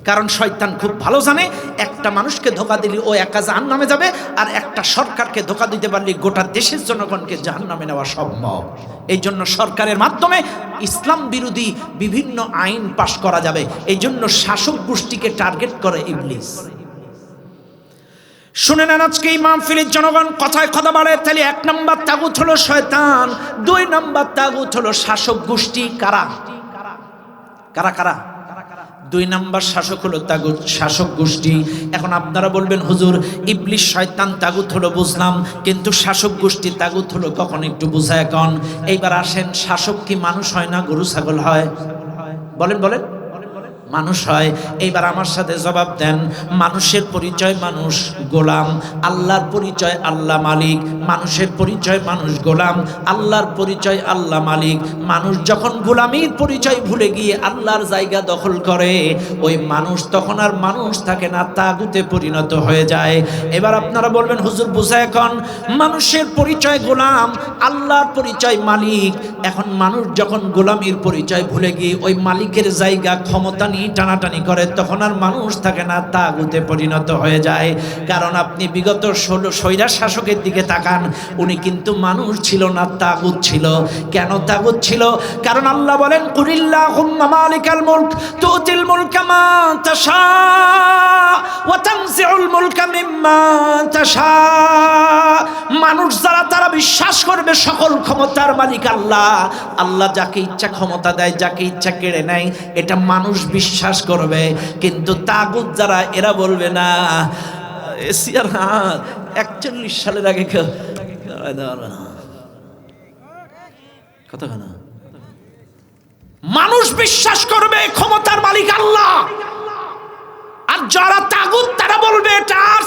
কারণ শয়তান খুব ভালো জানে একটা মানুষকে ধোকা দিলে ও একা জাহান্নামে যাবে, আর একটা সরকারকে ধোকা দিতে পারলে গোটা দেশের জনগণকে জাহান্নামে নেওয়া সম্ভব। এই জন্য সরকারের মাধ্যমে ইসলাম বিরোধী বিভিন্ন আইন পাশ করা যাবে। এই জন্য শাসক গোষ্ঠীকে টার্গেট করে ইবলিস। শুনে নেন আজকে এই মাহফিলের জনগণ, কথায় কথা বলে। তাহলে 1 নম্বর তাগুত হলো শয়তান, 2 নম্বর তাগুত হলো শাসক গোষ্ঠী। কারা কারা কারা? 2 নম্বর শাসক হলো তাগুত, শাসক গোষ্ঠী। এখন আপনারা বলবেন হুজুর ইবলিস শয়তান তাগুত হলো বুঝলাম, কিন্তু শাসক গোষ্ঠী তাগুত হলো কখন একটু বুঝায় এখন। এইবার আসেন, শাসক কি মানুষ হয় না গরু ছাগল হয়? বলেন বলেন। মানুষ হয়। এইবার আমার সাথে জবাব দেন, মানুষের পরিচয় মানুষ গোলাম, আল্লাহর পরিচয় আল্লাহ মালিক। মানুষের পরিচয় মানুষ গোলাম, আল্লাহর পরিচয় আল্লাহ মালিক। মানুষ যখন গোলামির পরিচয় ভুলে গিয়ে আল্লাহর জায়গা দখল করে, ওই মানুষ তখন আর মানুষ থাকে না, তাগুতে পরিণত হয়ে যায়। এবার আপনারা বলবেন হুজুর বুঝা এখন, মানুষের পরিচয় গোলাম, আল্লাহর পরিচয় মালিক। এখন মানুষ যখন গোলামির পরিচয় ভুলে গিয়ে ওই মালিকের জায়গা ক্ষমতা নিয়ে টানাটানি করে, তখন আর মানুষ থাকে না, তাগুতে পরিণত হয়ে যায়। কারণ আপনি বিগত 16 স্বৈরার শাসকের দিকে তাকান, উনি কিন্তু মানুষ ছিল না, তাগুত ছিল। কেন তাগুত ছিল? কারণ আল্লাহ বলেন কুলিল্লাহুম্মা মালিকাল মুলক তুতিল মুলকা মান তাশা ওয়া তানজিউল মুলকা মিম্মান তাশা। মানুষ যারা তারা বিশ্বাস করবে সকল ক্ষমতার মালিক আল্লাহ। আল্লাহ যাকে ইচ্ছা ক্ষমতা দেয়, যাকে ইচ্ছা কেড়ে নেয়, এটা মানুষ বিশ্বাস করবে। কিন্তু তাগুত যারা, এরা বলবে না। এশিয়ার হাত 41 সালের আগে কেউ কথা না। মানুষ বিশ্বাস করবে ক্ষমতার মালিক আল্লাহ, আর যারা তাগুত তারা বলবে এটা আর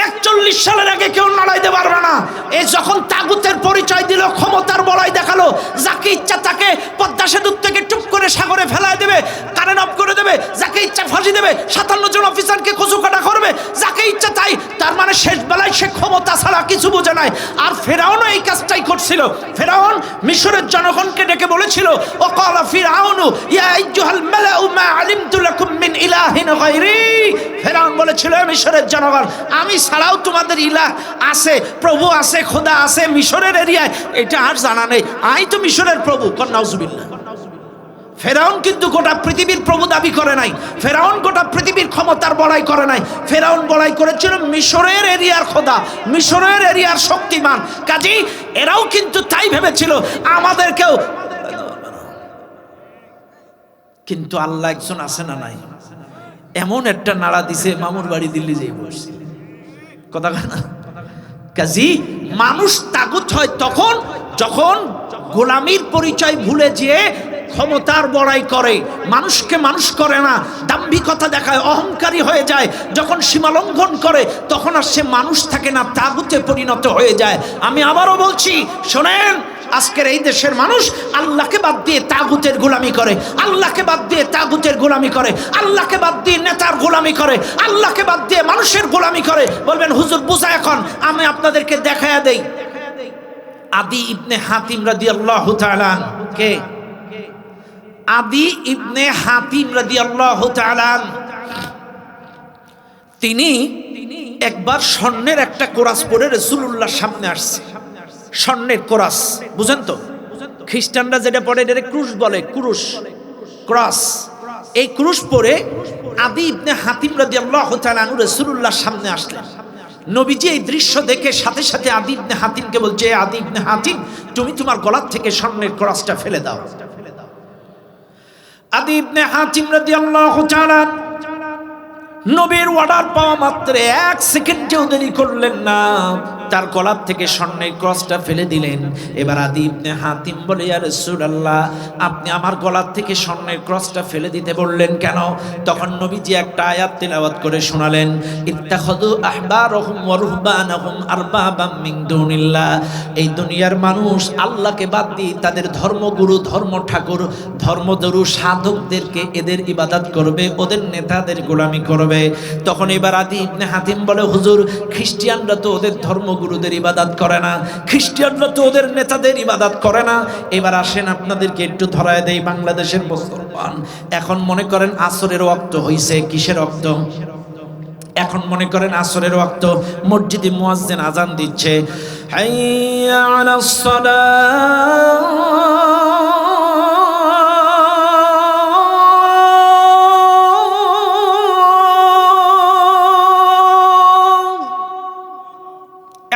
41 সালের আগে কেউ নাড়াইতে পারবে না। এই যখন তাগুতের পরিচয় দিল, ক্ষমতার বড়াই দেখালো, যাকে ইচ্ছা তাকে পদ্মা সেতু থেকে টুপ করে সাগরে ফেলায় দেবে, কারেন্ট অফ করে দেবে, যাকে ইচ্ছা ফাঁসি দেবে, 57 জন অফিসারকে কচুকাটা করবে, যাকে ইচ্ছা তাই। তার মানে শেষ বেলায় সে ক্ষমতা ছাড়া কিছু বোঝে নাই। আর ফেরাউনও এই কাজটাই করছিল। ফেরাউন মিশরের জনগণকে ডেকে বলেছিল, ও ক্বালা ফিরআউনু ইয়া আইয়ুহাল মালাউ মা আলিমতু লাকুম মিন ইলাহিন গায়রি। ফেরাউন বলেছিল, মিশরের জনগণ, আমি ছাড়াও তোমাদের ইলাহ আছে, প্রভু আছে, খোদা আছে মিশরের এরিয়ায়, এটা আর জানা নেই, আই তো মিশরের প্রভু। নাউজুবিল্লাহ। ফেরাউন কিন্তু গোটা পৃথিবীর প্রভু দাবি করে নাই, ফেরাউন গোটা পৃথিবীর ক্ষমতার বড়াই করে নাই। ফেরাউন বড়াই করেছিল মিশরের এরিয়ার খোদা, মিশরের এরিয়ার শক্তিমান। কাজেই এরাও কিন্তু তাই ভেবেছিল আমাদেরকেও। কিন্তু আল্লাহ একজন আছে না নাই? এমন একটা নাড়া দিছে, মামুর বাড়ি দিল্লি যেয়ে বসছে। কথা না, কাজী মানুষ তাগুত হয় তখন যখন গোলামীর পরিচয় ভুলে যেয়ে ক্ষমতার বড়াই করে, মানুষকে মানুষ করে না, দাম্ভিকতা দেখায়, অহংকারী হয়ে যায়। যখন সীমালঙ্ঘন করে তখন আর সে মানুষ থাকে না, তাগুতে পরিণত হয়ে যায়। আমি আবারও বলছি, শোনেন, আজকের এই দেশের মানুষ আল্লাহকে বাদ দিয়ে তাগুতের গোলামি করে, আল্লাহকে বাদ দিয়ে তাগুতের গোলামি করে, আল্লাহকে বাদ দিয়ে নেতার গোলামি করে, আল্লাহকে বাদ দিয়ে মানুষের গোলামি করে। বলবেন হুজুর বুঝা, এখন আমি আপনাদেরকে দেখায়া দেই। আদি ইবনে হাতিম রাদিয়াল্লাহু তাআলা, কে? আদি ইবনে হাতিম রাদিয়াল্লাহু তাআলা, তিনি একবার স্বর্ণের একটা কোরাস পরে রাসূলুল্লাহর সামনে আসছে। স্বর্ণের কোরাস, বুঝেন তো? খ্রিস্টানরা যেটা পড়ে এটা ক্রুশ বলে, ক্রুশ, ক্রস। এই ক্রুশ পরে আদি ইবনে হাতিম রাদিয়াল্লাহু তাআলা আনহু রাসূলুল্লাহর সামনে আসলেন। নবীজি এই দৃশ্য দেখে সাথে সাথে আদি ইবনে হাতিমকে বলছে, আদি ইবনে হাতিম, তুমি তোমার গলার থেকে স্বর্ণের ক্রসটা ফেলে দাও। আদি ইবনে হাতিম রাদিয়াল্লাহু তাআলা নবীর অর্ডার পাওয়া মাত্র 1 সেকেন্ডেও দেরি করলেন না, তার গলার থেকে স্বর্ণের ক্রসটা ফেলে দিলেন। এবার আদি ইবনে হাতিম বলে, ইয়া রাসূলুল্লাহ, আপনি আমার গলার থেকে স্বর্ণের ক্রসটা ফেলে দিতে বললেন কেন? তখন নবীজি একটা আয়াত তেলাওয়াত করে শোনালেন, ইত্তাখাযু আহবারহুম ওয়া রুহবানাহুম আরবাবাম মিন দুনিল্লাহ। এই দুনিয়ার মানুষ আল্লাহকে বাদ দিয়ে তাদের ধর্মগুরু, ধর্ম ঠাকুর, ধর্মদরু সাধকদেরকে এদের ইবাদত করবে, ওদের নেতাদের গোলামি করবে। তখন এবার আদি ইবনে হাতিম বলে, হুজুর, খ্রিস্টানরা তো ওদের ধর্মগুরুদের ইবাদত করে না, খ্রিস্টানরা তো ওদের নেতাদের ইবাদত করে না। এবার আসেন আপনাদেরকে একটু ধরায় দেই, বাংলাদেশের মুসলমান এখন মনে করেন আসরের ওয়াক্ত হইছে। কিসের ওয়াক্ত? এখন মনে করেন আসরের ওয়াক্ত, মসজিদে মুয়াজ্জিন আজান দিচ্ছে, হাইয়া আলাস সালাহ।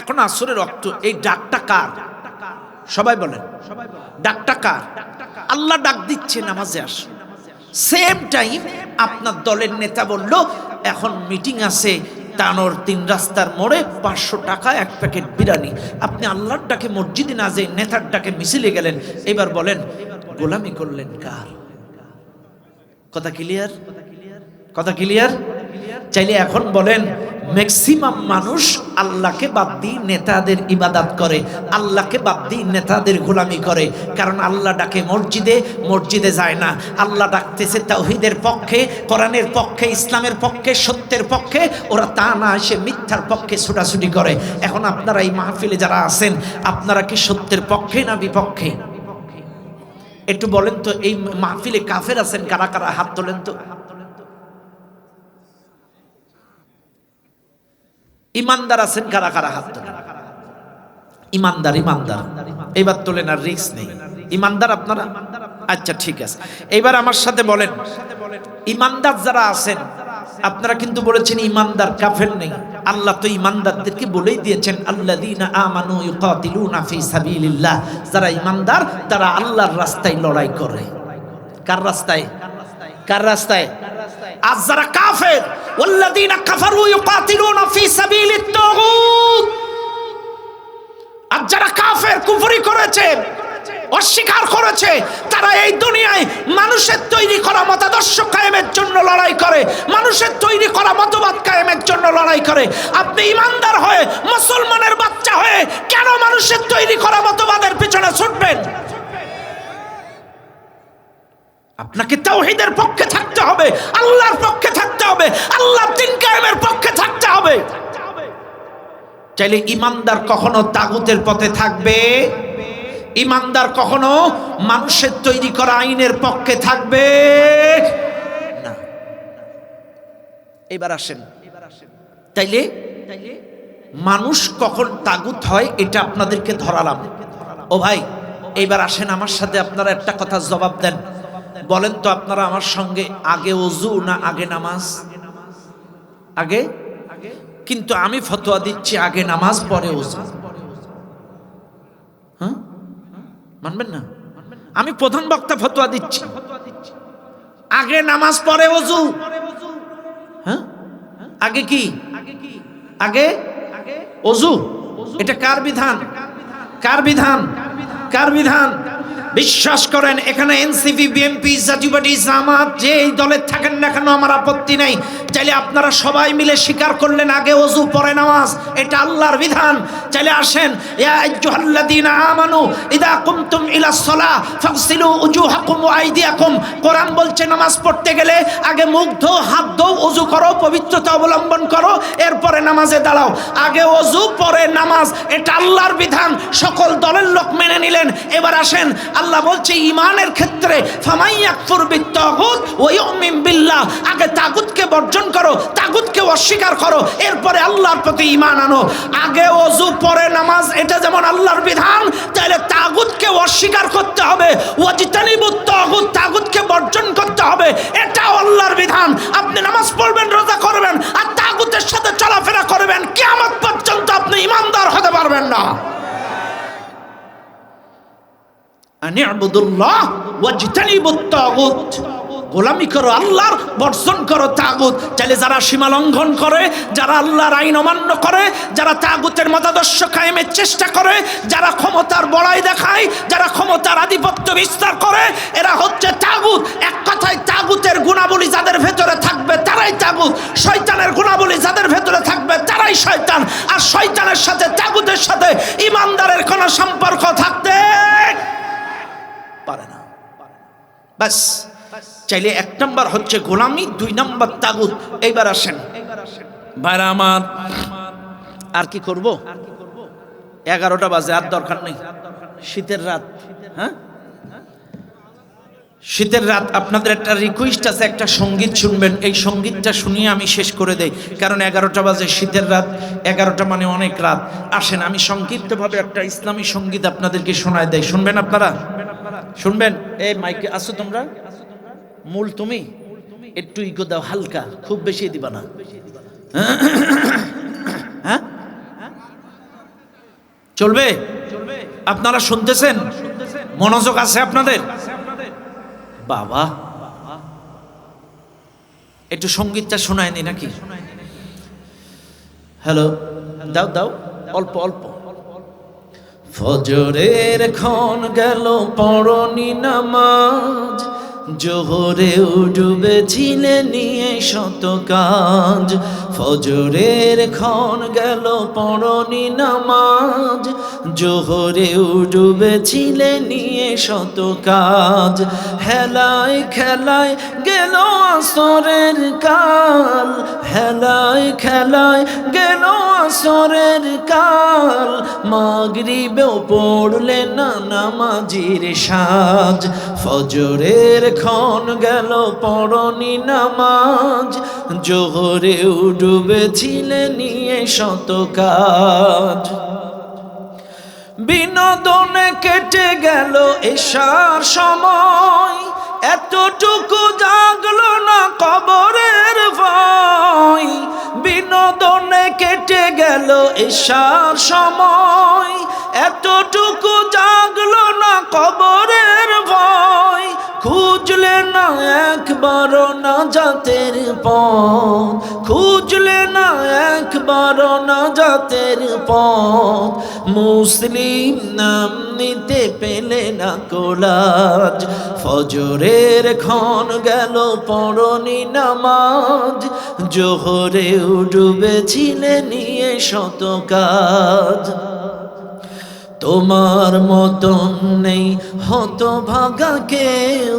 এখন আসরের রক্ত, এই ডাকটা কার? সবাই বলেন, ডাকটা কার? আল্লাহ ডাক দিচ্ছে, নামাজে আস। সেম টাইম আপনার দলের নেতা বলল, এখন মিটিং আছে তানোর 3 রাস্তার মোড়ে, 500 টাকা 1 প্যাকেট বিরিয়ানি। আপনি আল্লাহর ডাকে মসজিদে না যেয়ে নেতার ডাকে মিছিলে গেলেন। এবার বলেন, গোলামি করলেন কার? কথা ক্লিয়ার? কথা ক্লিয়ার? চাইলে এখন বলেন, ম্যাক্সিমাম মানুষ আল্লাহকে বাদ দিয়ে নেতাদের ইবাদত করে, আল্লাহকে বাদ দিয়ে নেতাদের গোলামি করে। কারণ আল্লাহ ডাকে মসজিদে, মসজিদে যায় না। আল্লাহ ডাকতেছে তাওহীদের পক্ষে, কোরআনের পক্ষে, ইসলামের পক্ষে, সত্যের পক্ষে। ওরা তা না এসে মিথ্যার পক্ষে ছুটাছুটি করে। এখন আপনারা এই মাহফিলে যারা আছেন, আপনারা কি সত্যের পক্ষে না বিপক্ষে? একটু বলেন তো, এই মাহফিলে কাফের আছেন কারা কারা? হাত তোলেন তো। ইমানদার আছেন কারা কারা? হাত তোলেন। ইমানদার, ইমানদার এবার তোলেন, আর রিস্ক নেই। ইমানদার আপনারা? আচ্ছা ঠিক আছে। এবার আমার সাথে বলেন, ইমানদার যারা আছেন, আপনারা কিন্তু বলেছেন ইমানদার, কাফের নেই। আল্লাহ তো ইমানদারদেরকে বলেই দিয়েছেন, আল্লাযীনা আমানু ইউকাতিলুনা ফি সাবিলিল্লাহ। যারা ইমানদার তারা আল্লাহর রাস্তায় লড়াই করে। কার রাস্তায়? কার রাস্তায়? আর যারা কাফের, ওয়াল্লাযীনা কাফারু ইউকাতিলুনা ফি সাবিলিত তাগুত। আর যারা কাফের, কুফরি করেছে, অস্বীকার করেছে, তারা এই দুনিয়ায় মানুষের তৈরি করা মতাদর্শ কায়েমের জন্য লড়াই করে, মানুষের তৈরি করা মতবাদ কায়েমের জন্য লড়াই করে। আপনি ইমানদার হয়ে, মুসলমানের বাচ্চা হয়ে কেন মানুষের তৈরি করা মতবাদের পিছনে ছুটবেন? আপনাকে তাওহীদের পক্ষে থাকতে হবে, আল্লাহর পক্ষে থাকতে হবে, আল্লাহর দ্বীন কায়েমের পক্ষে থাকতে হবে। চাইলে ইমানদার কখনো তাগুতের পথে থাকবে, ইমানদার কখনো মানুষের তৈরি করা আইনের পক্ষে থাকবে না। এবার আসেন, তাইলে মানুষ কখন তাগুত হয় এটা আপনাদেরকে ধরালাম। ও ভাই, এবার আসেন আমার সাথে, আপনারা একটা কথা জবাব দেন। বলেন তো আপনারা আমার সঙ্গে, আগে ওযু না আগে নামাজ? আগে। কিন্তু আমি ফতোয়া দিচ্ছি আগে নামাজ পরে ওযু। হ্যাঁ, মানবেন না? আমি প্রধান বক্তা ফতোয়া দিচ্ছি আগে নামাজ পরে ওযু। হ্যাঁ, আগে কি? আগে ওযু। এটা কার বিধান? কার বিধান? কার বিধান? বিশ্বাস করেন এখানে এনসিপি, বিএনপি, জাতীয় পার্টি, জামাত যে এই দলে থাকেন না কেন আমার আপত্তি নাই। চাইলে আপনারা সবাই মিলে স্বীকার করলেন আগে ওযু পরে নামাজ, এটা আল্লাহর বিধান। চাইলে আসেন, ইয়া আইয়ুহাল্লাযীনা আমানু ইযা কুমতুম ইলাস সালাহ ফাগসিলু উজুহাকুম ওয়া আইদিয়াকুম। কোরআন বলছে নামাজ পড়তে গেলে আগে মুখ ধো, হাত ধো, ওযু করো, পবিত্রতা অবলম্বন করো, এরপরে নামাজে দাঁড়াও। আগে ওযু পরে নামাজ, এটা আল্লাহর বিধান। সকল দলের লোক মেনে নিলেন। এবার আসেন, আল্লাহ বলছে ঈমানের ক্ষেত্রে ফামাই ইয়াকফুর বিত্তাগুত ওয়া ইউমিন বিল্লাহ, আগে তাগুতকে বর্জন করো, তাগুতকে অস্বীকার করো, এরপরে আল্লাহর প্রতি ঈমান আনো। আগে ওযু পরে নামাজ, এটা যেমন আল্লাহর বিধান, তাহলে তাগুতকে অস্বীকার করতে হবে। ওয়াজতানিবুত তাগুত, তাগুতকে বর্জন করতে হবে, এটাও আল্লাহর বিধান। আপনি নামাজ পড়বেন, রোজা করবেন, আর তাগুতের সাথে চলাফেরা করবেন, কিয়ামত পর্যন্ত আপনি ঈমানদার হতে পারবেন না। আনি'বুদুল্লাহ ওয়াজতানিবুত তাগুত, গোলামি করো আল্লাহর, বর্জন করো তাগুত। চাইলে যারা সীমা লঙ্ঘন করে, যারা আল্লাহর আইন অমান্য করে, যারা তাগুতের মতাদর্শ কায়েমের চেষ্টা করে, যারা ক্ষমতার বড়াই দেখায়, যারা ক্ষমতার আধিপত্য বিস্তার করে, এরা হচ্ছে তাগুত। এক কথায় তাগুতের গুণাবলী যাদের ভেতরে থাকবে তারাই তাগুত, শয়তানের গুণাবলী যাদের ভেতরে থাকবে তারাই শয়তান। আর শয়তানের সাথে তাগুতের সাথে ঈমানদারের কোনো সম্পর্ক থাকতে পারে না। বাস, চাইলে এক নাম্বার হচ্ছে গোলামি, দুই নাম্বার তাগুত। এইবার আসেন ভাইরা আমার, আর কি করব? 11টা বাজে, আর দরকার নেই। শীতের রাত, হ্যাঁ শীতের রাত। আপনাদের একটা রিকোয়েস্ট আছে, একটা সঙ্গীত শুনবেন। এই সঙ্গীতটা শুনিয়ে আমি শেষ করে দেই, কারণ 11টা বাজে, শীতের রাত, 11টা মানে অনেক রাত। আসেন আমি সংক্ষিপ্তভাবে একটা ইসলামী সঙ্গীত আপনাদেরকে শোনায় দেই, শুনবেন আপনারা? শুনবেন? এই মাইকে আসো তোমরা, মূল তুমি একটু ইগো দাও, হালকা, খুব বেশি দিবা না। হ্যাঁ চলবে? আপনারা শুনতেছেন? মনোযোগ আছে আপনাদের? বাবা, একটু সঙ্গীতটা শোনায় নি নাকি? হ্যালো, দাও দাও, অল্প অল্প। ফজরের ক্ষণ গেল পড়নি নামাজ, জোহরেও ডুবেছিলে নিয়ে শত কাজ। ফজরের ক্ষণ গেল পড়নি নামাজ, জোহরেও ডুবেছিলে নিয়ে শত কাজ। হেলায় খেলায় গেল আসরের কাল, হেলায় খেলায় গেল আসরের কাল। মাগরিবেও পড়লে না নামাজির সাজ। ফজরের ক্ষণ গেল পড়নি নামাজ, জোহরেও ডুবেছিলে নিয়ে শত কাজ। বিনোদনে কেটে গেল এশার সময়, এতটুকু জাগলো না কবরের ভয়। বিনোদনে কেটে গেল এশার সময়, এতটুকু জাগলো না কবরের ভয়। খুঁজলে না একবারও নাজাতের পথ, খুঁজলে না একবারও নাজাতের পথ। মুসলিম নাম নিতে পেলে না কোলাজ। ফজরের ক্ষণ গেল পড়নি নামাজ, জোহরেও ডুবেছিলে নিয়ে শত কাজ। তোমার মতন নেই হতভাগা কেউ,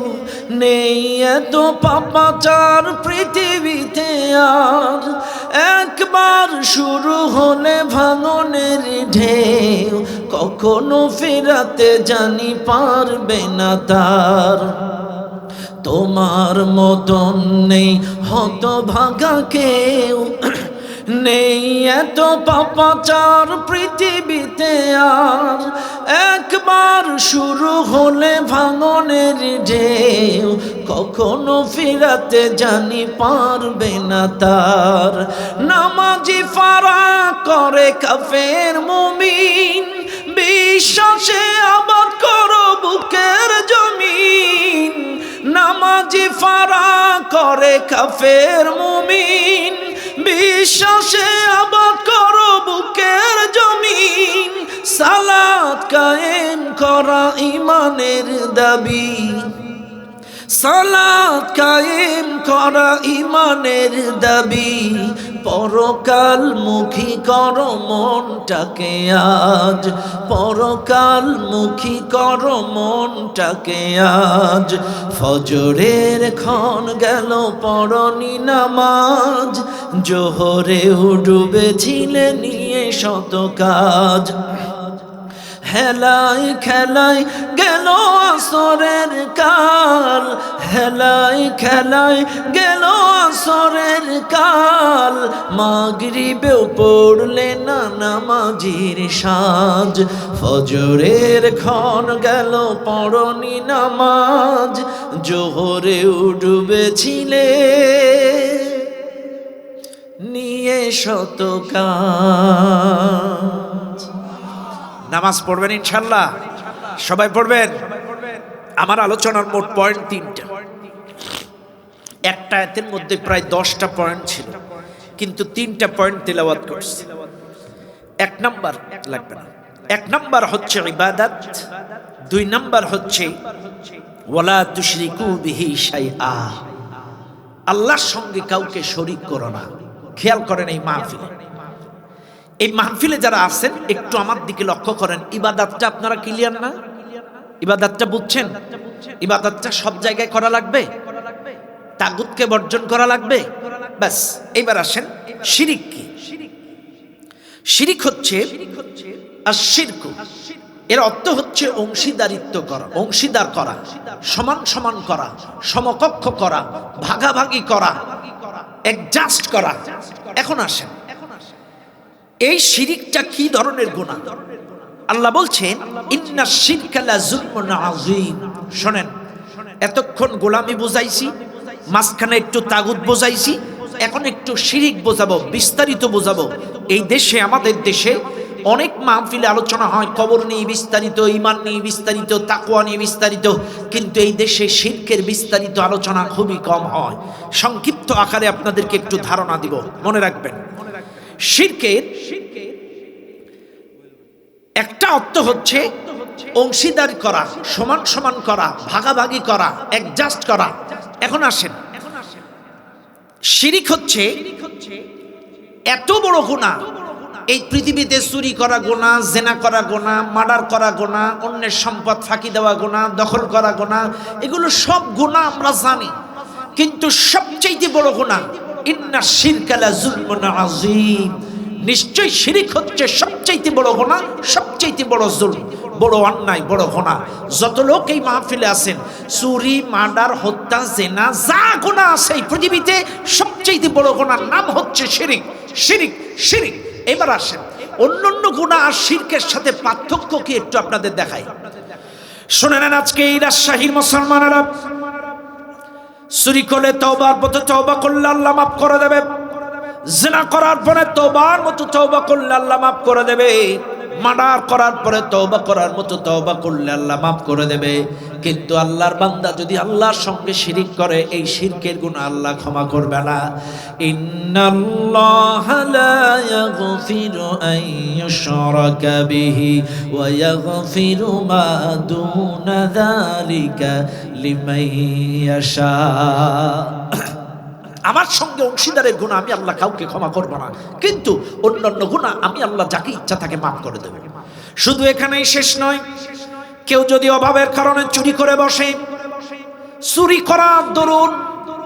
নেই এত পাপাচার পৃথিবীতে আর। একবার শুরু হলে ভাঙনের ঢেউ, কখনো ফেরাতে জানি পারবে না তার। তোমার মতন নেই হতভাগা কেউ, নেই এত পাপাচার পৃথিবীতে আর। একবার শুরু হলে ভাঙনের ঢেউ, কখনো ফিরাতে জানি পারবে না তার। নামাজি ফারা করে কাফের মুমিন, বিশ্বাসে আবাদ করো বুকের জমিন। নামাজি ফারা করে কাফের মুমিন, বিশ্বাসে আবাদ করো বুকের জমিন। কায়েম করা ঈমানের দাবি, সালাত কায়েম করা ঈমানের দাবি, পরকাল মুখী করো মনটাকে আজ, পরকাল মুখী করো মনটাকে আজ। ফজরের ক্ষণ গেল পড়নি নামাজ, জোহরেও ডুবেছিলে নিয়ে শত কাজ। হেলাই খেলাই গেল আসরের কাল, হেলাই খেলাই গেল আসরের কাল, মাগরিবেও পড়লে না নামাজির সাজ। ফজরের ক্ষণ গেল পড়নি নামাজ, জোহরেও ডুবেছিলে নিয়ে শত কাজ। নামাজ পড়বেন ইনশাল্লাহ, সবাই পড়বেন। আমার আলোচনার মোট পয়েন্ট 3টা। একটা আয়াতের মধ্যে প্রায় 10টা পয়েন্ট ছিল, কিন্তু 3টা পয়েন্ট তেলাওয়াত করছি। 1 নাম্বার লাগবে না, 1 নাম্বার হচ্ছে ইবাদত, 2 নাম্বার হচ্ছে ওয়ালা তুশরিকু বিহি শাইআ, আল্লাহর সঙ্গে কাউকে শরীক করো না। খেয়াল করেন এই মাহফিলে যারা আছেন একটু আমার দিকে লক্ষ্য করেন। ইবাদতটা আপনারা ক্লিয়ার না? ইবাদতটা বুঝছেন? ইবাদতটা সব জায়গায় করা লাগবে, তাগুতকে বর্জন করা লাগবে। ব্যাস, এবার আসেন শিরিক কি। শিরিক হচ্ছে আশ-শিরকু, এর অর্থ হচ্ছে অংশীদারিত্ব করা, অংশীদার করা, সমান সমান করা, সমকক্ষ করা, ভাগাভাগি করা, অ্যাডজাস্ট করা। এখন আসেন এই শিরিকটা কি ধরনের গুনাহ? আল্লাহ বলছেন ইন্নাশ শিরকা লাযুলমুন আযীম। শুনেন, এতক্ষণ গোলামি বুঝাইছি, মাঝখানে একটু তাগুত বুঝাইছি, এখন একটু শিরিক বোঝাবো, বিস্তারিত বোঝাবো। এই দেশে, আমাদের দেশে অনেক মাহফিলে আলোচনা হয় কবর নিয়ে বিস্তারিত, ঈমান নিয়ে বিস্তারিত, তাকওয়া নিয়ে বিস্তারিত, কিন্তু এই দেশে শিরকের বিস্তারিত আলোচনা খুবই কম হয়। সংক্ষিপ্ত আকারে আপনাদেরকে একটু ধারণা দিব, মনে রাখবেন। শিরকের একটা অর্থ হচ্ছে অংশীদার করা, সমান সমান করা, ভাগাভাগি করা, অ্যাডজাস্ট করা। এখন আসেন, শিরিক হচ্ছে এত বড় গুনাহ, এই পৃথিবীতে চুরি করা গুনাহ, জেনা করা গুনাহ, মার্ডার করা গুনাহ, অন্যের সম্পদ ফাঁকি দেওয়া গুনাহ, দখল করা গুনাহ, এগুলো সব গুনাহ আমরা জানি, কিন্তু সবচেয়ে বড় গুনাহ ইন্নাশ শিরকা লাযুলমুন আযীম। নিশ্চয় শিরিক হচ্ছে সবচেয়ে বড় গুনাহ, সবচেয়ে বড় জুলম, বড় অন্যায়, বড় গুনাহ। যত লোক এই মাহফিলে আছেন, চুরি, মার্ডার, হত্যা, জেনা, যা গুনাহ আছে এই পৃথিবীতে সবচেয়ে বড় গুনাহর নাম হচ্ছে শিরিক। শিরিক, শিরিক। এবার আসেন অন্যান্য গুনাহ আর শিরকের সাথে পার্থক্য কি একটু আপনাদের দেখাই। শুনে নেন, আজকে এই রাজশাহীর মুসলমানেরা চুরি করলে তওবার মতো তওবা করলে আল্লাহ মাফ করে দেবে, জিনা করার পরে তওবার মতো তওবা করলে আল্লাহ মাফ করে দেবে, মার্ডার করার পরে তওবা করার মতো তওবা করলে আল্লাহ মাফ করে দেবে। কিন্তু আল্লাহর বান্দা যদি আল্লাহর সঙ্গে শিরিক করে, এই শিরকের গুনাহ আল্লাহ ক্ষমা করবে না। ইন্নাল্লাহা লা ইয়াগফিরু আন ইউশরাকা বিহি ওয়া ইয়াগফিরু মা দুনা যালিকা লিমান ইয়াশা। আমার সঙ্গে অংশীদারের গুনাহ আমি আল্লাহ কাউকে ক্ষমা করব না, কিন্তু অন্যান্য গুনাহ আমি আল্লাহ যাকে ইচ্ছা তাকে মাফ করে দেব। শুধু এখানেই শেষ নয়, কেউ যদি অভাবের কারণে চুরি করে বসে, চুরি করার দরুন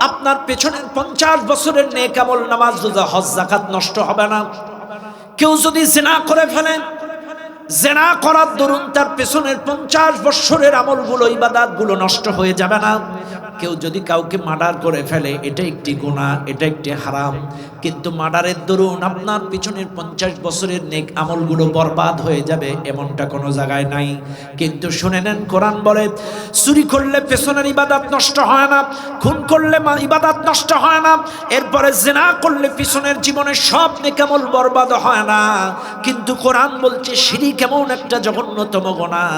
আপনার পেছনের 50 বছরের নেক আমল, নামাজ, রোজা, হজ, যাকাত নষ্ট হবে না। কেউ যদি জিনা করে ফেলেন, জিনা করার দরুন তার পেছনের 50 বছরের আমলগুলো, ইবাদতগুলো নষ্ট হয়ে যাবে না। কেউ যদি কাউকে মার্ডার করে ফেলে, এটা একটি গুনাহ, এটা একটি হারাম, কিন্তু মার্ডারের দরুন আপনার পিছনের 50 বছরের নেক আমলগুলো বরবাদ হয়ে যাবে, এমনটা কোনো জায়গায় নাই। কিন্তু শুনে নেন, কোরআন বলে চুরি করলে পেছনের ইবাদত নষ্ট হয় না, খুন করলে ইবাদত নষ্ট হয় না, এরপরে জিনা করলে পিছনের জীবনের সব নেক আমল বরবাদ হয় না। কিন্তু কোরআন বলছে শিরিক এমন একটা জঘন্যতম গুনাহ,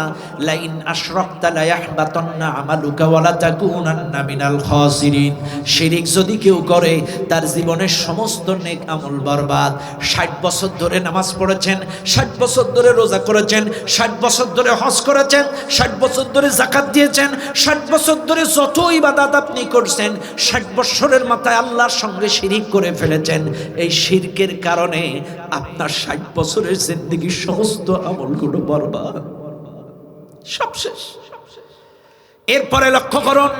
লাইন আশরাকতা লা ইয়াহবাতান্না আমালুকা ওয়া লা তাকুনান্না লাকুনান্না মিনাল খাসিরিন। শিরিক যদি কেউ করে তার জীবনের সমস্ত নেক আমল বরবাদ। 60 বছর ধরে নামাজ পড়েছেন, 60 বছর ধরে রোজা করেছেন, 60 বছর ধরে হজ করেছেন, 60 বছর ধরে যাকাত দিয়েছেন, 60 বছর ধরে যত ইবাদত আপনি করছেন, 60 বছরের মাথায় আল্লাহর সঙ্গে শিরিক করে ফেলেছেন। এই শিরকের কারণে আপনার 60 বছরের জিন্দেগির সমস্ত আমলগুলো বরবাদ, সব শেষ। এরপরে লক্ষ্য করুন,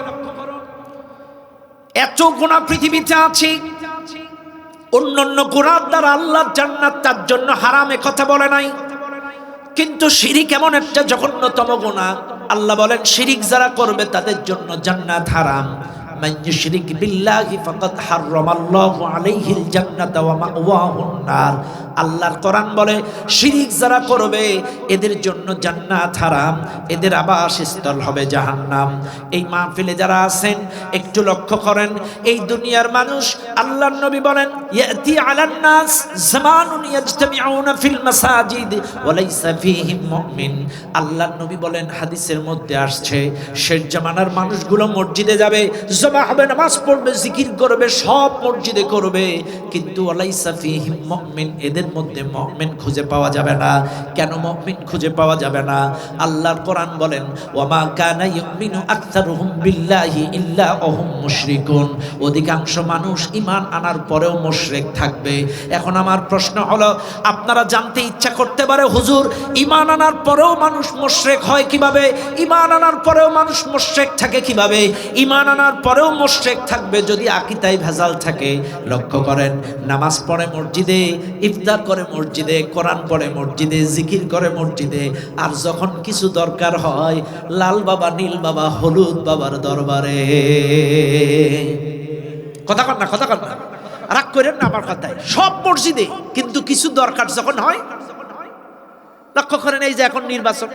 এত গুনাহ পৃথিবীতে আছে, অন্যান্য গুনার দ্বারা আল্লাহর জান্নাত তার জন্য হারাম, এ কথা বলে নাই। কিন্তু শিরিক এমন একটা জঘন্যতম গুনাহ, আল্লাহ বলেন শিরিক যারা করবে তাদের জন্য জান্নাত হারাম। মান ইউশরিক বিল্লাহি ফাকাদ হারামাল্লাহু আলাইহিল জান্নাতা ওয়া মাওয়াহুন নার। আল্লাহর কোরআন বলে শিরিক যারা করবে এদের জন্য জান্নাত হারাম, এদের আবাসস্থল হবে জাহান্নাম। এই মাহফিলে যারা আছেন একটু লক্ষ্য করেন, এই দুনিয়ার মানুষ, আল্লাহর নবী বলেন ইয়াতি আলান নাস জামানুন ইয়াজতামিউনা ফিল মাসাজিদ ওয়া লাইসা ফীহিম মুমিন। আল্লাহর নবী বলেন, হাদিসের মধ্যে আসছে, শেষ জামানার মানুষগুলো মসজিদে যাবে, জমা হবে, নামাজ পড়বে, জিকির করবে, সব মসজিদে করবে, কিন্তু ওয়া লাইসা ফীহিম মুমিন, এদের মধ্যে মুমিন খুঁজে পাওয়া যাবে না। কেন মুমিন খুঁজে পাওয়া যাবে না? আল্লাহর কোরআন বলেন ওয়ামা কানা ইউমিনু আকতারুহুম বিল্লাহি ইল্লা ওয়াহুম মুশরিকুন। অধিকাংশ মানুষ ঈমান আনার পরেও মুশরিক থাকবে। এখন আমার প্রশ্ন হলো, আপনারা জানতে ইচ্ছা করতে পারে হুজুর ঈমান আনার পরেও মানুষ মুশরিক হয় কিভাবে, ঈমান আনার পরেও মানুষ মুশরিক থাকে কিভাবে? ঈমান আনার পরেও মুশরিক থাকবে যদি আকীদায় ভেজাল থাকে। লক্ষ্য করেন, নামাজ পড়ে মসজিদে, ইফতার করে মসজিদে, কোরআন পড়ে মসজিদে, জিকির করে মসজিদে, আর যখন কিছু দরকার হয় লাল বাবা, নীল বাবা, হলুদ বাবার দরবারে। কথা কন না, কথা কন না, রাগ করেন না আমার কথায়। সব মসজিদে, কিন্তু কিছু দরকার যখন হয়, লক্ষ্য করেন এই যে এখন নির্বাচন,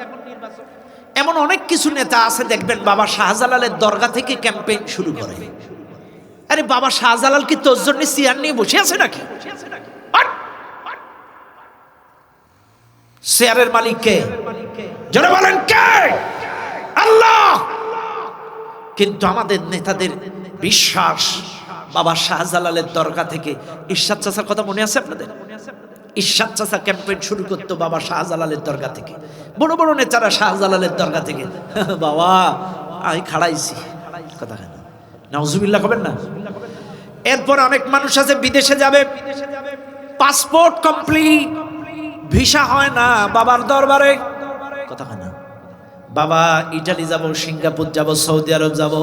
এমন অনেক কিছু নেতা আছে দেখবেন বাবা শাহজালালের দরগা থেকে ক্যাম্পেইন শুরু করে। আরে বাবা শাহজালাল কি তোর জন্য চেয়ার নিয়ে বসে আছে নাকি? চেয়ারের মালিক কে? জোরে বলেন কে? আল্লাহ। কিন্তু আমাদের নেতাদের বিশ্বাস বাবা শাহজালালের দরগা থেকে। ইরশাদ চাচার কথা মনে আছে আপনাদের? ইরশাদ চাচা ক্যাম্পেইন শুরু করতো বাবা শাহজালালের দরগা থেকে। বড় বড় নেতারা শাহজালালের দরগা থেকে বাবা আমি খাড়াইছি, কথা হয় না, নাউজুবিল্লাহ করবেন না। এরপর অনেক মানুষ আছে বিদেশে যাবে, পাসপোর্ট কমপ্লিট, ভিসা হয় না, বাবার দরবারে, কথা হয় না, বাবা ইটালি যাব, সিঙ্গাপুর যাব, সৌদি আরব যাব,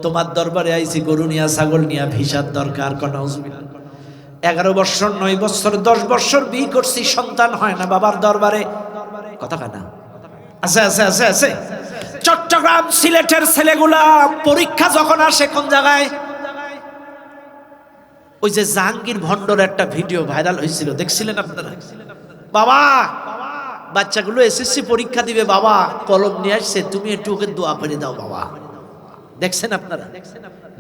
তোমার দরবারে আইছি গরু নিয়া, ছাগল নিয়া, ভিসার দরকার। নাউজুবিল্লাহ। 11 বছর, 9 বছর, 10 বছর বিয়ে করছি, সন্তান হয় না, বাবার দরবারে, কথা হয় না। আছে আছে আছে আছে। চট্টগ্রাম, সিলেটের ছেলেগুলা পরীক্ষা যখন আসে কোন জায়গায়, ওই যে জাহাঙ্গীর ভন্ডর একটা ভিডিও ভাইরাল হয়েছিল, দেখছিলেন আপনারা? বাবা বাচ্চাগুলো এসএসসি পরীক্ষা দিবে, বাবা কলম নিয়ে আসছে, তুমি একটু ওকে দোয়া করে দাও বাবা। দেখছেন আপনারা?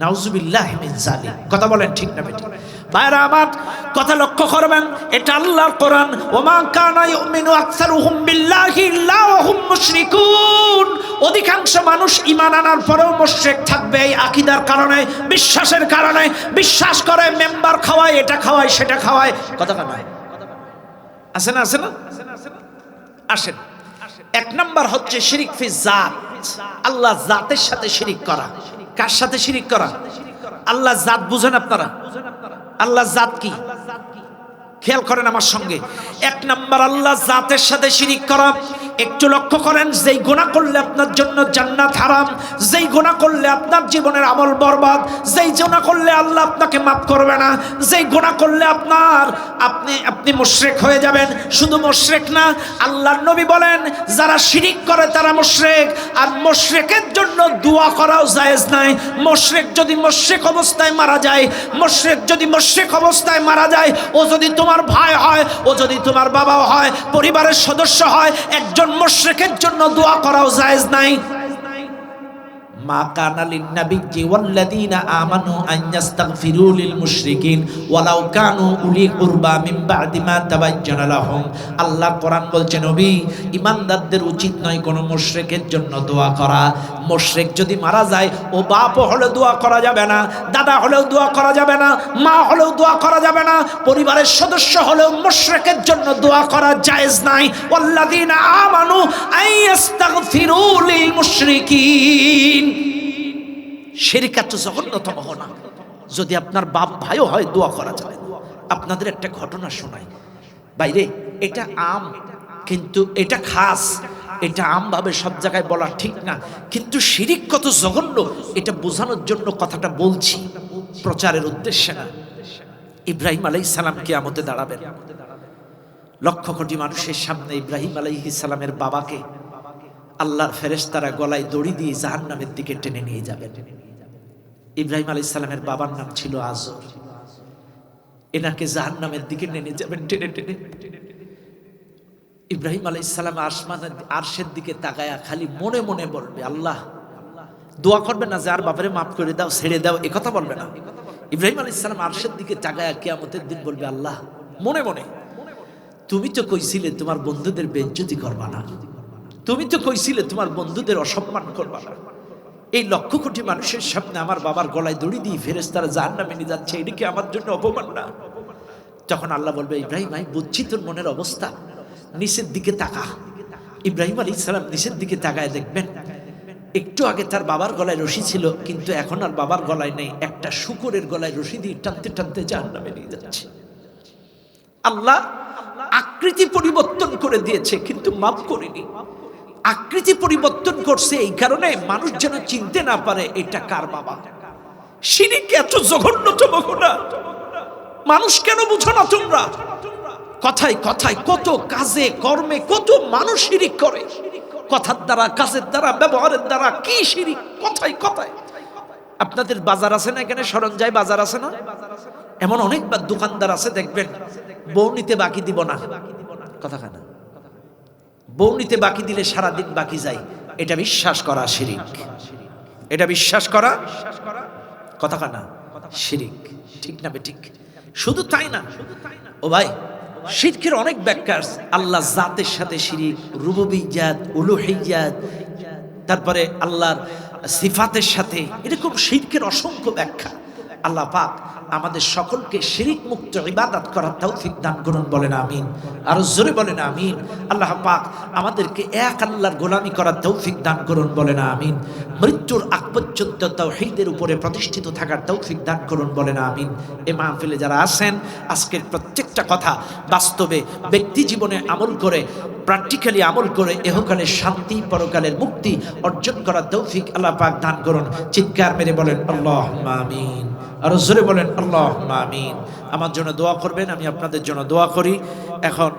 নাউজুবিল্লাহ মিন যালিক। কথা বলেন ঠিক না বেঠিক? ভাইরা আমার, কথা লক্ষ্য করবেন, এটা আল্লাহর কোরআন। ওমা কানা ইউমিনু আকসারুহুম বিল্লাহি ইল্লা ওয়া হুম মুশরিকুন। অধিকাংশ মানুষ ঈমান আনার পরেও মুশরিক থাকবে এই আকীদার কারণে, বিশ্বাসের কারণে। বিশ্বাস করে মেম্বার খাওয়ায়, এটা খাওয়ায়, সেটা খাওয়ায়, কথা না? আছে না, আছে না? আসেন, 1 নাম্বার হচ্ছে শিরিক ফি জাত। আল্লাহ জাতের সাথে শিরিক করা। কার সাথে শিরিক করা? আল্লাহ জাত বুঝেন আপনারা? আল্লাহ জাত কি? খেয়াল করেন আমার সঙ্গে। 1 নাম্বার আল্লাহ জাতের সাথে শিরিক করা। একটু লক্ষ্য করেন, যেই গুনাহ করলে আপনার জন্য জান্নাত হারাম, যেই গুনাহ করলে আপনার জীবনের আমল বরবাদ, যেই গুনাহ করলে আল্লাহ আপনাকে মাফ করবে না, যেই গুনাহ করলে আপনি মুশরিক হয়ে যাবেন। শুধু মুশরিক না, আল্লাহর নবী বলেন যারা শিরিক করে তারা মুশরিক। আর মুশরিকের জন্য দোয়া করাও জায়েজ নাই। মুশরিক যদি মুশরিক অবস্থায় মারা যায়, মুশরিক যদি মুশরিক অবস্থায় মারা যায়, ও যদি তোমার ভাই হয়, ও যদি তোমার বাবা হয়, পরিবারের সদস্য হয়, একজন মুশরিকের জন্য দোয়া করাও জায়েজ নাই। মা কানা লিন-নাবিয়্যি ওয়াল্লাযীনা আমানু আন ইস্তাগফিরু লিল মুশরিকিন ওয়ালাউ কানু উলি কুরবা মিন বা'দি মা তাবায়্যানা লাহুম। আল্লাহ কোরআন বলছে নবী, ঈমানদারদের উচিত নয় কোনো মুশরিকের জন্য দোয়া করা। মুশরিক যদি মারা যায়, ও বাপ হলে দোয়া করা যাবে না, দাদা হলেও দোয়া করা যাবে না, মা হলেও দোয়া করা যাবে না, পরিবারের সদস্য হলেও মুশরিকের জন্য দোয়া করা জায়েজ নাই। ওয়াল্লাযীনা আমানু আন ইস্তাগফিরু লিল মুশরিকিন। শিরক এত জঘন্যতম না, যদি আপনার বাপ ভাইও হয় দোয়া করা যাবে। আপনাদের একটা ঘটনা শোনাই বাইরে, এটা আম কিন্তু এটা খাস, এটা আমভাবে সব জায়গায় বলা ঠিক না, কিন্তু শিরিক কত জঘন্য এটা বোঝানোর জন্য কথাটা বলছি, প্রচারের উদ্দেশ্যে না। ইব্রাহিম আলাইহিস সালাম কিয়ামতে দাঁড়াবেন, লক্ষ কোটি মানুষের সামনে ইব্রাহিম আলাইহিস সালামের বাবাকে আল্লাহর ফেরেশতারা গলায় দড়ি দিয়ে জাহান্নামের দিকে টেনে নিয়ে যাবেন। ইব্রাহিম আলাইহিস সালামের বাবার নাম ছিল আজর। এনাকে জাহান্নামের দিকে নিয়ে যাবেন টেনে টেনে। ইব্রাহিম আলাইহিস সালাম আসমানের আরশের দিকে তাকায়া খালি মনে মনে বলবে আল্লাহ, দোয়া করবে না যে আর বাবারে মাফ করে দাও, ছেড়ে দাও, এ কথা বলবে না। ইব্রাহিম আলাইহিস সালাম আরশের দিকে তাকায়া কিয়ামতের দিন বলবে আল্লাহ, মনে মনে তুমি তো কইছিলে তোমার বন্ধুদের বেইজ্জতি করবা না, তুমি তো কইছিলে তোমার বন্ধুদের অসম্মান করবা না, এই লক্ষ কোটি মানুষের সামনে আমার বাবার গলায় দড়ি দিয়ে ফেরেশতারা জাহান্নামে নিয়ে যাচ্ছে, এটা কি আমার জন্য অপমান না? তখন আল্লাহ বলবে ইব্রাহিম, আমি বুঝছি তোর মনের অবস্থা, নিচের দিকে তাকা। ইব্রাহিম আলাইহিস সালাম নিচের দিকে তাকায় দেখবেন একটু আগে তার বাবার গলায় রশি ছিল, কিন্তু এখন আর বাবার গলায় নেই, একটা শূকরের গলায় রশি দিয়ে টানতে টানতে জাহান্নামে নিয়ে যাচ্ছে। আল্লাহ আকৃতি পরিবর্তন করে দিয়েছে কিন্তু মাফ করেনি। আকৃতি পরিবর্তন করছে এই কারণে মানুষ যেন চিনতে না পারে এটা কার বাবা। শিরিক এত জঘন্যতম গুনাহ, মানুষ কেন বুঝো না তোমরা? কথায় কথায় কত কাজে কর্মে কত মানুষ শিরিক করে, কথার দ্বারা, কাজের দ্বারা, ব্যবহারের দ্বারা, কি শিরিক কথায় কথায়। আপনাদের বাজার আছে না, এখানে সরঞ্জায় বাজার আছে না, এমন অনেকবার দোকানদার আছে দেখবেন বউ নিতে বাকি দিব না, কথা খানা বউ নিতে বাকি দিলে সারাদিন বাকি যায়, এটা বিশ্বাস করা শিরিক, এটা বিশ্বাস করা কথা খানা শিরিক, ঠিক না বেঠিক? শুধু তাই না ও ভাই, শিরকের অনেক ব্যাখ্যা আছে। আল্লাহ জাতের সাথে শিরিক, রুবুবিয়্যাত, উলুহিয়্যাত, তারপরে আল্লাহর সিফাতের সাথে, এরকম শিরকের অসংখ্য ব্যাখ্যা। আল্লাহ পাক আমাদের সকলকে শিরিক মুক্ত ইবাদত করার তৌফিক দান করুন, বলেন আমিন। আরো জোরে বলেন আমিন। আল্লাহ পাক আমাদেরকে এক আল্লাহর গোলামি করার তৌফিক দান করুন, বলেন আমিন। মৃত্যুর আগ পর্যন্ত তাওহীদের উপরে প্রতিষ্ঠিত থাকার তৌফিক দান করুন, বলেন আমিন। এই মাহফিলে যারা আছেন, আজকের প্রত্যেকটা কথা বাস্তবে ব্যক্তি জীবনে আমল করে, প্র্যাকটিক্যালি আমল করে ইহকালের শান্তি, পরকালের মুক্তি অর্জন করার তৌফিক আল্লাহ পাক দান করুন। চিৎকার মেরে বলেন আল্লাহুম্মা আমিন। আর জোরে বলেন আল্লাহুম্মা আমিন। আমার জন্য দোয়া করবেন, আমি আপনাদের জন্য দোয়া করি। এখন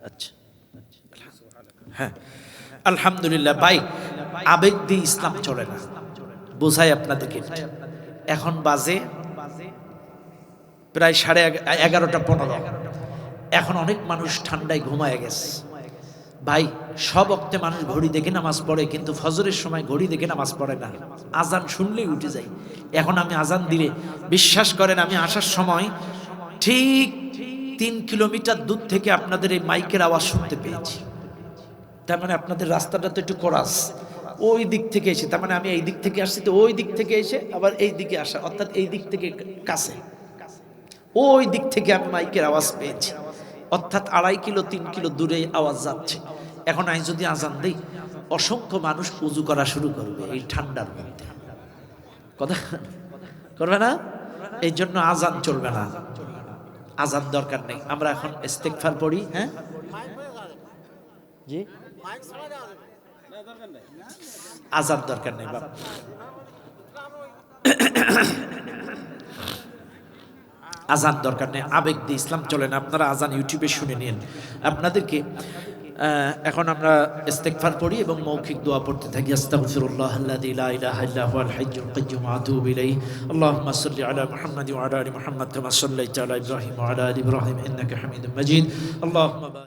আচ্ছা, হ্যাঁ আলহামদুলিল্লাহ। ভাই, আবেগ দিয়ে ইসলাম চলে না, বোঝাই আপনাদেরকে। এখন বাজে প্রায় 11:15। এখন অনেক মানুষ ঠান্ডায় ঘুমায় গেছে। ভাই, সব ওয়াক্তে মানুষ ঘড়ি দেখে নামাজ পড়ে, কিন্তু ফজরের সময় ঘড়ি দেখে নামাজ পড়ে না, আজান শুনলেই উঠে যায়। এখন আমি আজান দিলে বিশ্বাস করেন, আমি আসার সময় ঠিক 3 কিলোমিটার দূর থেকে আপনাদের এই মাইকের আওয়াজ শুনতে পেয়েছি। তার মানে আপনাদের রাস্তাটা তো একটু কোরাস, ওই দিক থেকে এসে, তার মানে আমি এই দিক থেকে আসছি, তো ওই দিক থেকে এসে আবার এই দিকে আসা, অর্থাৎ এই দিক থেকে কাছে, ওই দিক থেকে আমি মাইকের আওয়াজ পেয়েছি, অর্থাৎ 2.5 কিলো 3 কিলো দূরে আওয়াজ যাচ্ছে। এখন আমি যদি আজান দেই, অসংখ্য মানুষ উজু করা শুরু করবে এই ঠান্ডার মধ্যে, কথা করবে না? এই জন্য আজান চলবে না, আজান দরকার নেই। আমরা এখন ইস্তেগফার পড়ি। হ্যাঁ জি, আজান দরকার নেই বাবা। আজান দরকার নেই, আবেগ দিয়ে ইসলাম চলে না। আপনারা আজান ইউটিউবে শুনে নিন। আপনাদেরকে এখন আমরা ইস্তেগফার পড়ি এবং মৌখিক দোয়া পড়তে থাকি। আস্তাগফিরুল্লাহাল্লাযী লা ইলাহা ইল্লা হুয়াল হাইয়্যুল কাইয়্যুম ওয়া আতুবু ইলাইহি। আল্লাহুম্মা সাল্লি আলা মুহাম্মাদ ওয়া আলা আলি মুহাম্মাদ কামা সাল্লাইতা আলা ইব্রাহিম ওয়া আলা আলি ইব্রাহিম ইন্নাকা হামিদুম মাজিদ। আল্লাহুম্মা